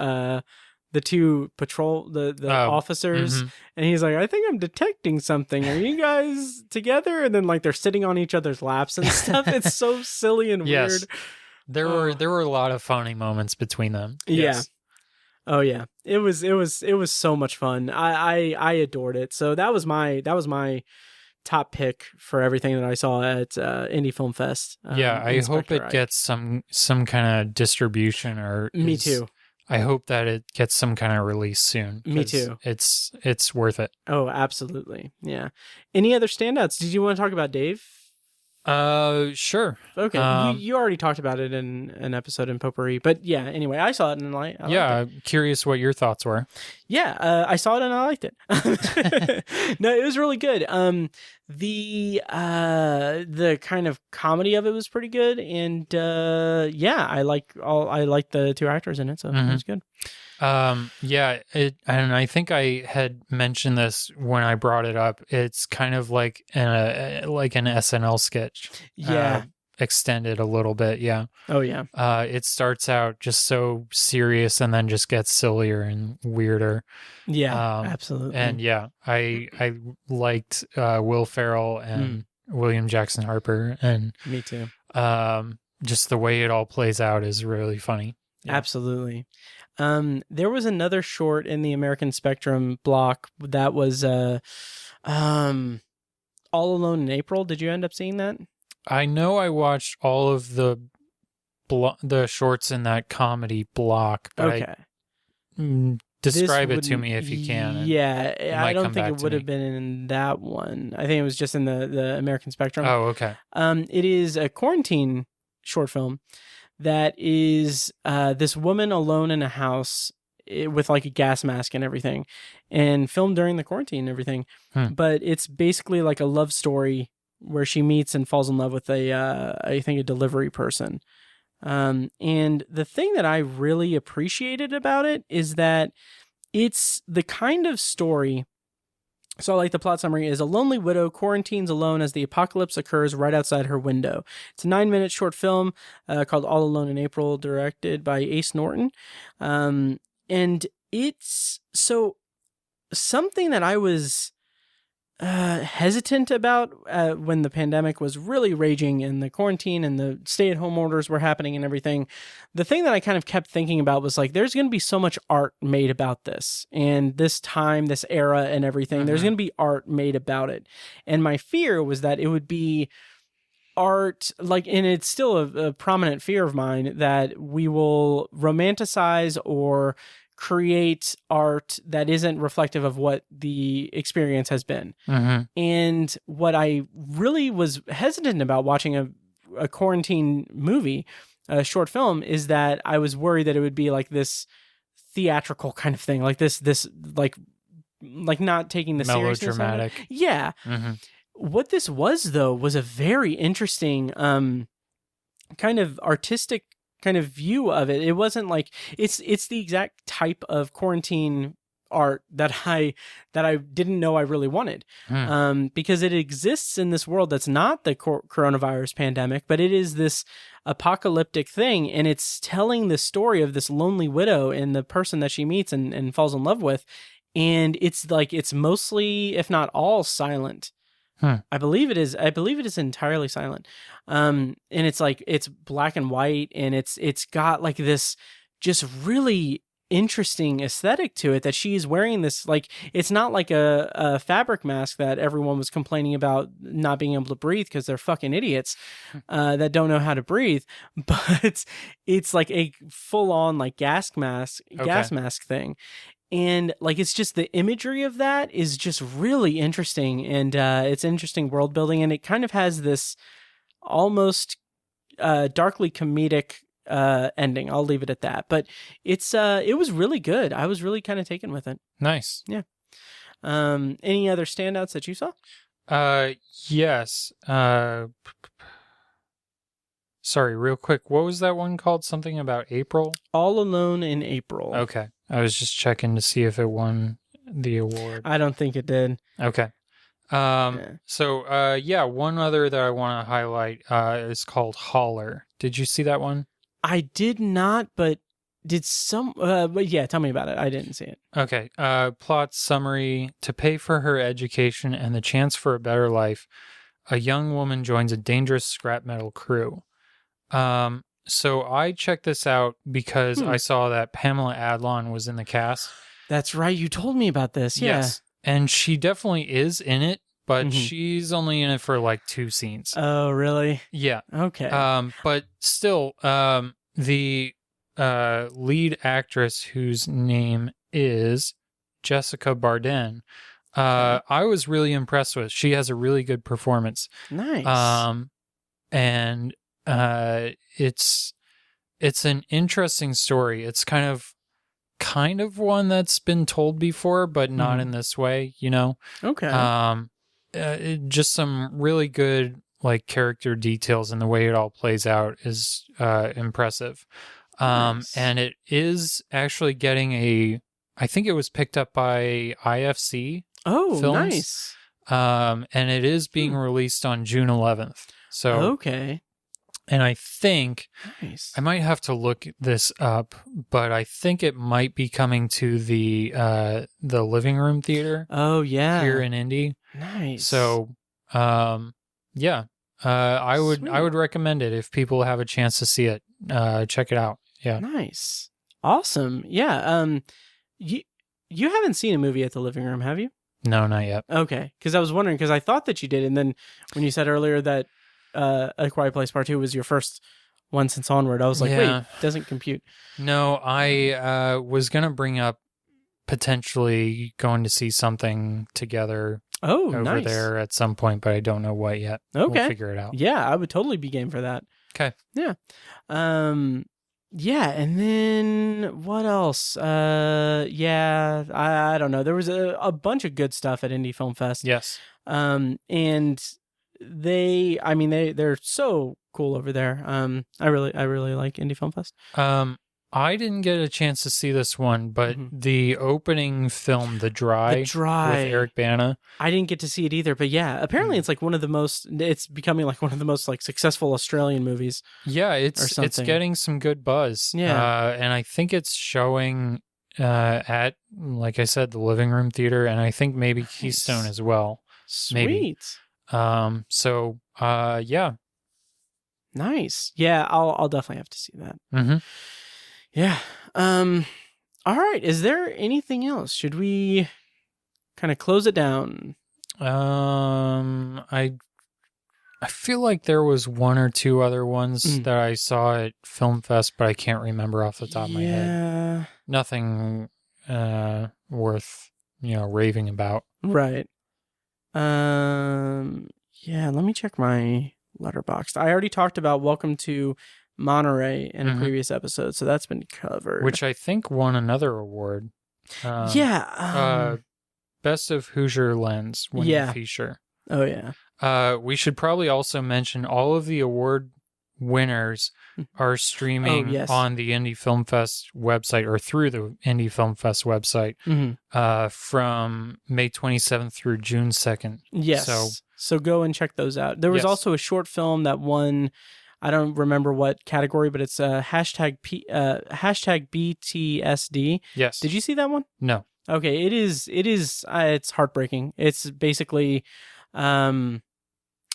patrol officers, and he's like, I think I'm detecting something. Are you guys together? And then like they're sitting on each other's laps and stuff. It's so silly and weird. There were a lot of funny moments between them. Yeah. Oh yeah. It was so much fun. I adored it. So that was my top pick for everything that I saw at Indy Film Fest. I hope it gets some kind of distribution Me too. I hope that it gets some kind of release soon. Me too. It's worth it. Oh, absolutely. Yeah. Any other standouts? Did you want to talk about Dave? Sure. Okay. You already talked about it in an episode in Potpourri, but yeah, anyway, I saw it and I liked it. I'm curious what your thoughts were. Yeah, I saw it and I liked it. No, it was really good. The kind of comedy of it was pretty good, and I like the 2 actors in it, so it was good. And I think I had mentioned this when I brought it up. It's kind of like an SNL sketch. Yeah. Extended a little bit. Yeah. Oh yeah. It starts out just so serious and then just gets sillier and weirder. Yeah, absolutely. And I liked Will Ferrell and William Jackson Harper, and me too. Just the way it all plays out is really funny. Yeah. Absolutely. There was another short in the American Spectrum block that was All Alone in April. Did you end up seeing that? I know I watched all of the shorts in that comedy block. But describe it to me if you can. Yeah, I don't think it would have been in that one. I think it was just in the American Spectrum. Oh, okay. It is a quarantine short film that is this woman alone in a house with like a gas mask and everything, and filmed during the quarantine and everything. But it's basically like a love story where she meets and falls in love with I think a delivery person. And the thing that I really appreciated about it is that it's the kind of story. So like the plot summary is: a lonely widow quarantines alone as the apocalypse occurs right outside her window. It's a 9-minute short film called All Alone in April, directed by Ace Norton. And it's so something that I was hesitant about when the pandemic was really raging and the quarantine and the stay-at-home orders were happening and everything. The thing that I kind of kept thinking about was like, there's going to be so much art made about this and this time, this era and everything. There's going to be art made about it. And my fear was that it would be art, like, and it's still a prominent fear of mine, that we will romanticize or create art that isn't reflective of what the experience has been. And what I really was hesitant about watching a quarantine movie, a short film, is that I was worried that it would be like this theatrical kind of thing, like this like not taking the seriousness melodramatic. Yeah. What this was, though, was a very interesting kind of artistic kind of view of it. It wasn't like it's the exact type of quarantine art that I didn't know I really wanted. Because it exists in this world that's not the coronavirus pandemic, but it is this apocalyptic thing, and it's telling the story of this lonely widow and the person that she meets and falls in love with. And it's like, it's mostly, if not all, silent. I believe it is entirely silent. And it's like, it's black and white, and it's got like this just really interesting aesthetic to it, that she's wearing this, like, it's not like a fabric mask that everyone was complaining about not being able to breathe because they're fucking idiots that don't know how to breathe, but it's like a full-on like gas mask thing. And like, it's just, the imagery of that is just really interesting, and it's interesting world building, and it kind of has this almost darkly comedic ending. I'll leave it at that. But it was really good. I was really kind of taken with it. Nice. Yeah. Any other standouts that you saw? Yes. Sorry, real quick. What was that one called? Something about April? All Alone in April. Okay. I was just checking to see if it won the award. I don't think it did. Okay. So, one other that I want to highlight is called Holler. Did you see that one? I did not, but but yeah, tell me about it. I didn't see it. Okay. Plot summary: to pay for her education and the chance for a better life, a young woman joins a dangerous scrap metal crew. So I checked this out because I saw that Pamela Adlon was in the cast. That's right. You told me about this. Yeah. Yes. And she definitely is in it, but she's only in it for like 2 scenes. Oh, really? Yeah. Okay. But still, the lead actress, whose name is Jessica Barden, I was really impressed with. She has a really good performance. Nice. And it's an interesting story. It's kind of one that's been told before, but not in this way, you know? Okay. Just some really good like character details, and the way it all plays out is impressive. Nice. And it is actually getting I think it was picked up by IFC. Oh, Films. nice. And it is being released on June 11th. So okay. And I think Nice. I might have to look this up, but I think it might be coming to the living room theater. Oh yeah. Here in Indy. Nice. So, yeah. I would recommend it if people have a chance to see it. Check it out. Yeah. Nice. Awesome. Yeah. You haven't seen a movie at the living room, have you? No, not yet. Okay. Because I was wondering, because I thought that you did, and then when you said earlier that A Quiet Place Part 2 was your first one since Onward, I was like, wait, doesn't compute. No, I was going to bring up potentially going to see something together over there at some point, but I don't know what yet. Okay. We'll figure it out. Yeah, I would totally be game for that. Okay. Yeah. Yeah, and then what else? Yeah, I don't know. There was a bunch of good stuff at Indy Film Fest. Yes. And they're so cool over there. I really like Indy Film Fest. I didn't get a chance to see this one, but the opening film, The Dry with Eric Bana. I didn't get to see it either, but yeah, apparently it's becoming like one of the most like successful Australian movies. Yeah, it's getting some good buzz. Yeah. And I think it's showing at, like I said, the living room theater, and I think maybe Keystone as well. Sweet. Maybe. Yeah. Nice. Yeah, I'll definitely have to see that. Mm-hmm. Yeah. All right. Is there anything else? Should we kind of close it down? I feel like there was one or two other ones that I saw at Film Fest, but I can't remember off the top of my head. Nothing worth, raving about. Right. Yeah, let me check my Letterboxd. I already talked about Welcome to Monterey in a previous episode, so that's been covered. Which I think won another award. Best of Hoosier Lens, winning feature. Oh yeah. We should probably also mention all of the award winners are streaming yes. on the Indy Film Fest website or through the Indy Film Fest website from May 27th through June 2nd. Yes. So go and check those out. There was Yes. also a short film that won, I don't remember what category, but it's a hashtag BTSD. Yes. Did you see that one? No. Okay, it's heartbreaking. It's basically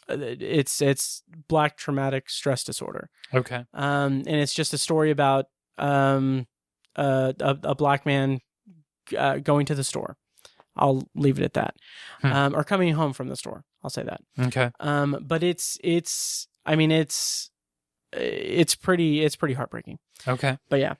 it's Black traumatic stress disorder. Okay. And it's just a story about a Black man going to the store. I'll leave it at that. Or coming home from the store. I'll say that. Okay. But it's pretty heartbreaking. Okay. But yeah.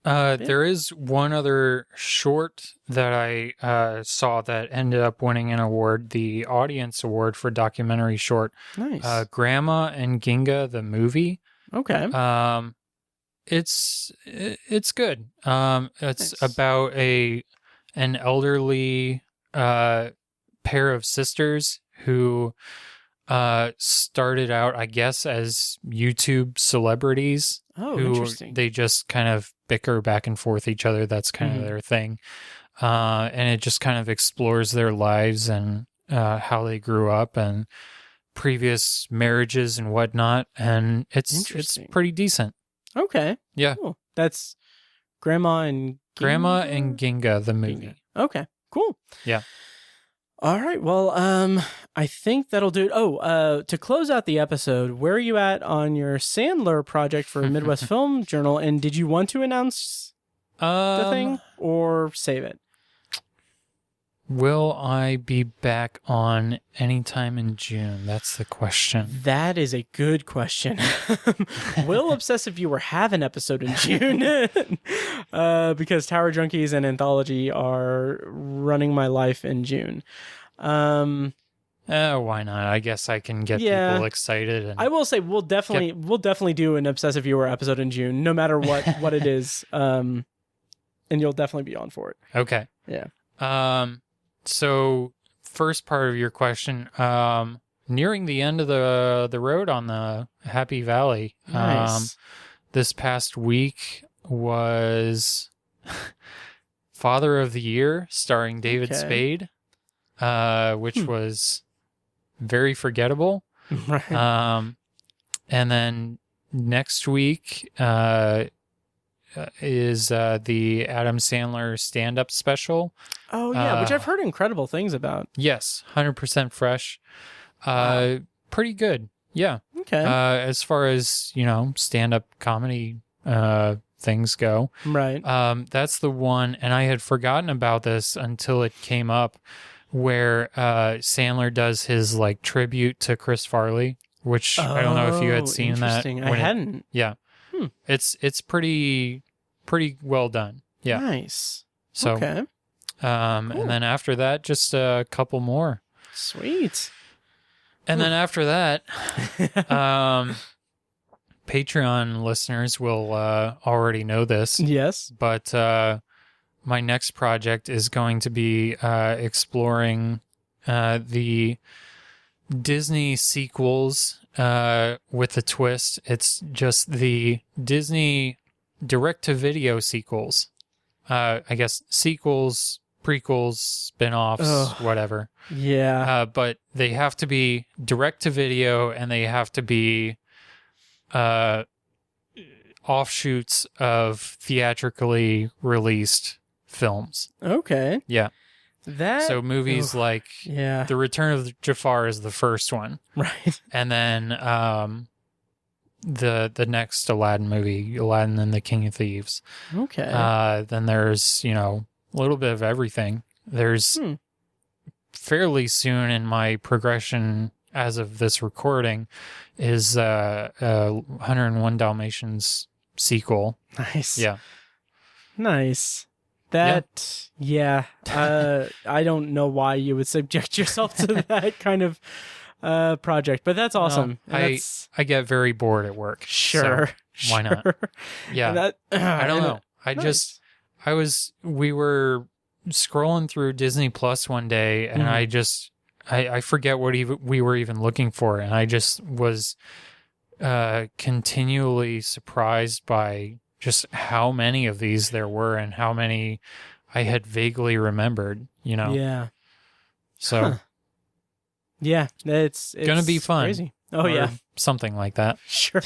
There is one other short that I saw that ended up winning an award, the Audience Award for Documentary Short. Nice. Grandma and Ginga, the movie. Okay. It's good. It's Nice. about an elderly pair of sisters who started out, I guess, as YouTube celebrities. Oh, who interesting. They just kind of bicker back and forth each other. That's kind of their thing. And it just kind of explores their lives and how they grew up and previous marriages and whatnot. And it's Interesting. pretty decent. Okay. Yeah. Cool. That's Grandma and Grandma and Ginga, the movie. Ginga. Okay. Cool. Yeah. All right. Well, I think that'll do it. Oh, to close out the episode, where are you at on your Sandler project for Midwest Film Journal? And did you want to announce the thing or save it? Will I be back on anytime in June? That's the question. That is a good question. Will Obsessive Viewer have an episode in June? Because Tower Junkies and Anthology are running my life in June. Why not? I guess I can get people excited. And I will say we'll definitely do an Obsessive Viewer episode in June, no matter what it is. And you'll definitely be on for it. Okay. Yeah. So first part of your question, nearing the end of the road on the Happy Valley. Nice. This past week was Father of the Year, starring David Spade, which was very forgettable. Right. And then next week is the Adam Sandler stand-up special. Oh, yeah, which I've heard incredible things about. Yes, 100% fresh. Pretty good. Yeah. Okay. As far as, stand-up comedy things go. Right. That's the one, and I had forgotten about this until it came up, where Sandler does his tribute to Chris Farley, which I don't know if you had seen that. Interesting. I hadn't. Yeah. It's pretty well done. Yeah. Nice. So okay. Cool. And then after that, just a couple more. Sweet. And then after that, Patreon listeners will already know this. Yes. But my next project is going to be exploring the Disney sequels with a twist. It's just the Disney direct-to-video sequels. I guess sequels, prequels, spin-offs, whatever. Yeah. But they have to be direct-to-video, and they have to be offshoots of theatrically released films. Okay. Yeah. That. So movies like Yeah. The Return of Jafar is the first one. Right. And then the next Aladdin movie, Aladdin and the King of Thieves. Okay. Then there's, a little bit of everything. There's fairly soon in my progression as of this recording is 101 Dalmatians sequel. Nice. Yeah. Nice. That, yeah. I don't know why you would subject yourself to that kind of project, but that's awesome. No, That's, I get very bored at work. sure. So why not? Sure. Yeah. That, I don't know. Nice. We were scrolling through Disney Plus one day, and I forget what we were even looking for, and I just was continually surprised by just how many of these there were and how many I had vaguely remembered, Yeah. So Yeah, it's gonna be fun. Crazy. Oh, or yeah. something like that. Sure.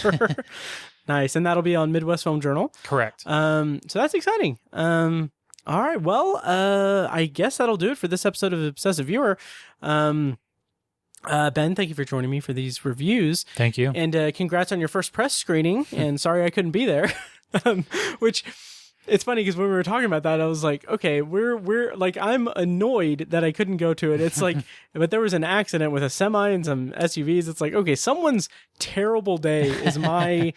Nice. And that'll be on Midwest Film Journal. Correct. So that's exciting. All right. Well, I guess that'll do it for this episode of Obsessive Viewer. Ben, thank you for joining me for these reviews. Thank you. And congrats on your first press screening. And sorry I couldn't be there. Which it's funny because when we were talking about that, I was like, okay, we're like, I'm annoyed that I couldn't go to it. It's like, but there was an accident with a semi and some SUVs. It's like, okay, someone's terrible day is my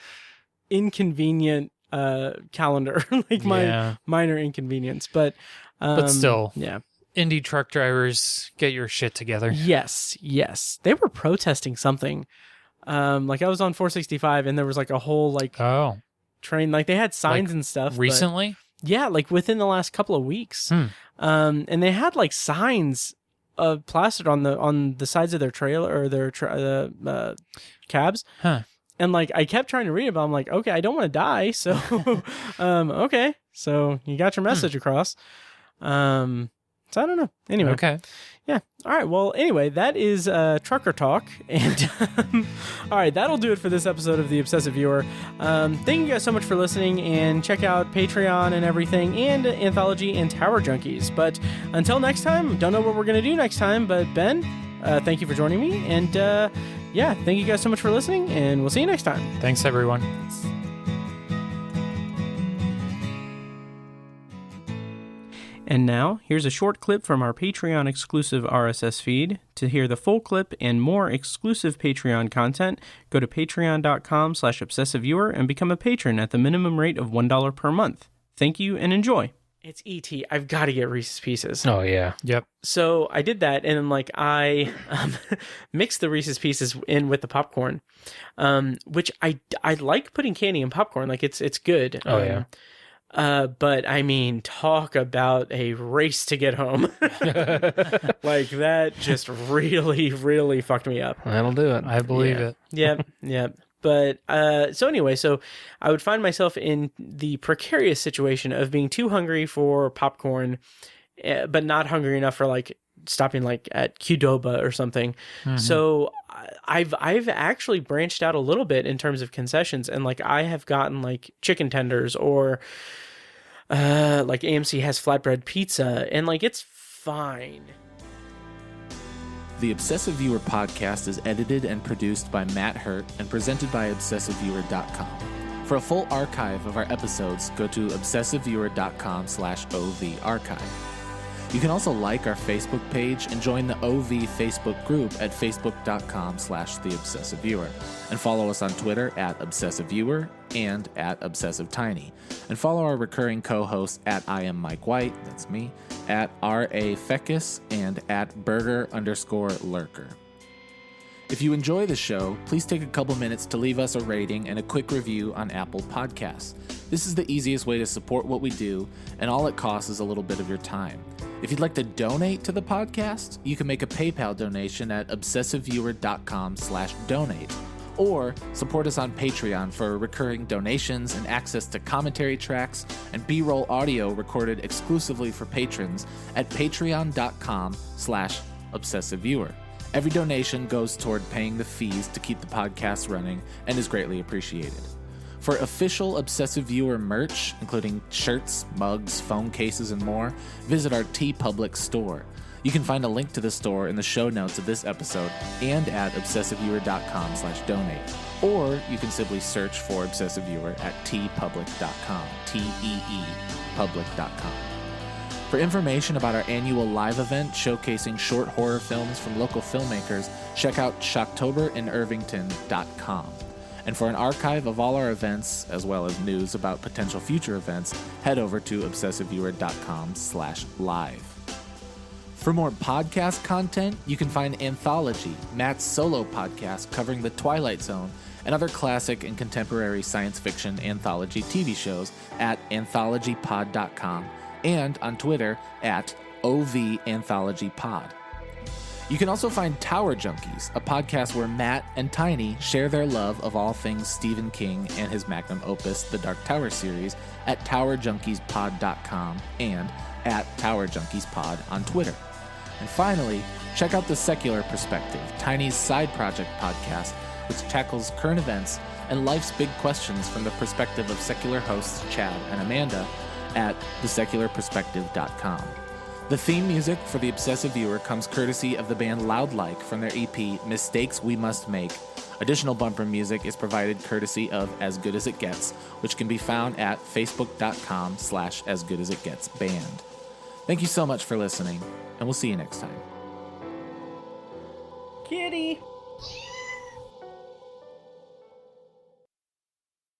inconvenient calendar, like my minor inconvenience. But still, yeah. Indie truck drivers, get your shit together. Yes. They were protesting something. Like I was on 465 and there was like a whole train, like they had signs and stuff. Recently? Yeah, like within the last couple of weeks. And they had like signs plastered on the sides of their trailer or their cabs. Huh. And like I kept trying to read it, but I'm like, okay, I don't want to die. So okay. So you got your message across. So I don't know. Anyway. Okay. Yeah. All right. Well, anyway, that is Trucker Talk. And all right, that'll do it for this episode of The Obsessive Viewer. Thank you guys so much for listening, and check out Patreon and everything, and Anthology and Tower Junkies. But until next time, don't know what we're going to do next time, but Ben, thank you for joining me. And yeah, thank you guys so much for listening, and we'll see you next time. Thanks, everyone. And now, here's a short clip from our Patreon exclusive RSS feed. To hear the full clip and more exclusive Patreon content, go to patreon.com/obsessiveviewer and become a patron at the minimum rate of $1 per month. Thank you and enjoy. It's E.T. I've got to get Reese's Pieces. Oh, yeah. Yep. So I did that, and then like I mixed the Reese's Pieces in with the popcorn, which I like putting candy in popcorn. Like it's good. Oh, yeah. But I mean, talk about a race to get home. Like that just really, really fucked me up. That'll do it. I believe it. Yep. But so anyway, so I would find myself in the precarious situation of being too hungry for popcorn, but not hungry enough for like stopping like at Qdoba or something. Mm-hmm. So I've actually branched out a little bit in terms of concessions, and like I have gotten like chicken tenders, or like AMC has flatbread pizza, and like it's fine. The Obsessive Viewer podcast is edited and produced by Matt Hurt and presented by ObsessiveViewer.com. For a full archive of our episodes, go to ObsessiveViewer.com/OV archive. You can also like our Facebook page and join the OV Facebook group at facebook.com/theobsessiveviewer, and follow us on Twitter at ObsessiveViewer and at ObsessiveTiny, and follow our recurring co-hosts at I am Mike White, that's me, at R.A. Feckus, and at Burger_Lurker. If you enjoy the show, please take a couple minutes to leave us a rating and a quick review on Apple Podcasts. This is the easiest way to support what we do, and all it costs is a little bit of your time. If you'd like to donate to the podcast, you can make a PayPal donation at obsessiveviewer.com/donate, or support us on Patreon for recurring donations and access to commentary tracks and B-roll audio recorded exclusively for patrons at patreon.com/obsessiveviewer. Every donation goes toward paying the fees to keep the podcast running and is greatly appreciated. For official Obsessive Viewer merch, including shirts, mugs, phone cases, and more, visit our TeePublic store. You can find a link to the store in the show notes of this episode and at obsessiveviewer.com/donate. Or you can simply search for Obsessive Viewer at teepublic.com, T-E-E, public.com. For information about our annual live event showcasing short horror films from local filmmakers, check out shocktoberInIrvington.com. And for an archive of all our events, as well as news about potential future events, head over to obsessiveviewer.com/live. For more podcast content, you can find Anthology, Matt's solo podcast covering The Twilight Zone, and other classic and contemporary science fiction anthology TV shows at anthologypod.com and on Twitter at OVAnthologyPod. You can also find Tower Junkies, a podcast where Matt and Tiny share their love of all things Stephen King and his magnum opus, the Dark Tower series, at towerjunkiespod.com and at towerjunkiespod on Twitter. And finally, check out The Secular Perspective, Tiny's side project podcast, which tackles current events and life's big questions from the perspective of secular hosts Chad and Amanda at thesecularperspective.com. The theme music for The Obsessive Viewer comes courtesy of the band Loudlike from their EP Mistakes We Must Make. Additional bumper music is provided courtesy of As Good As It Gets, which can be found at facebook.com/asgoodasitgetsband. Thank you so much for listening, and we'll see you next time. Kitty!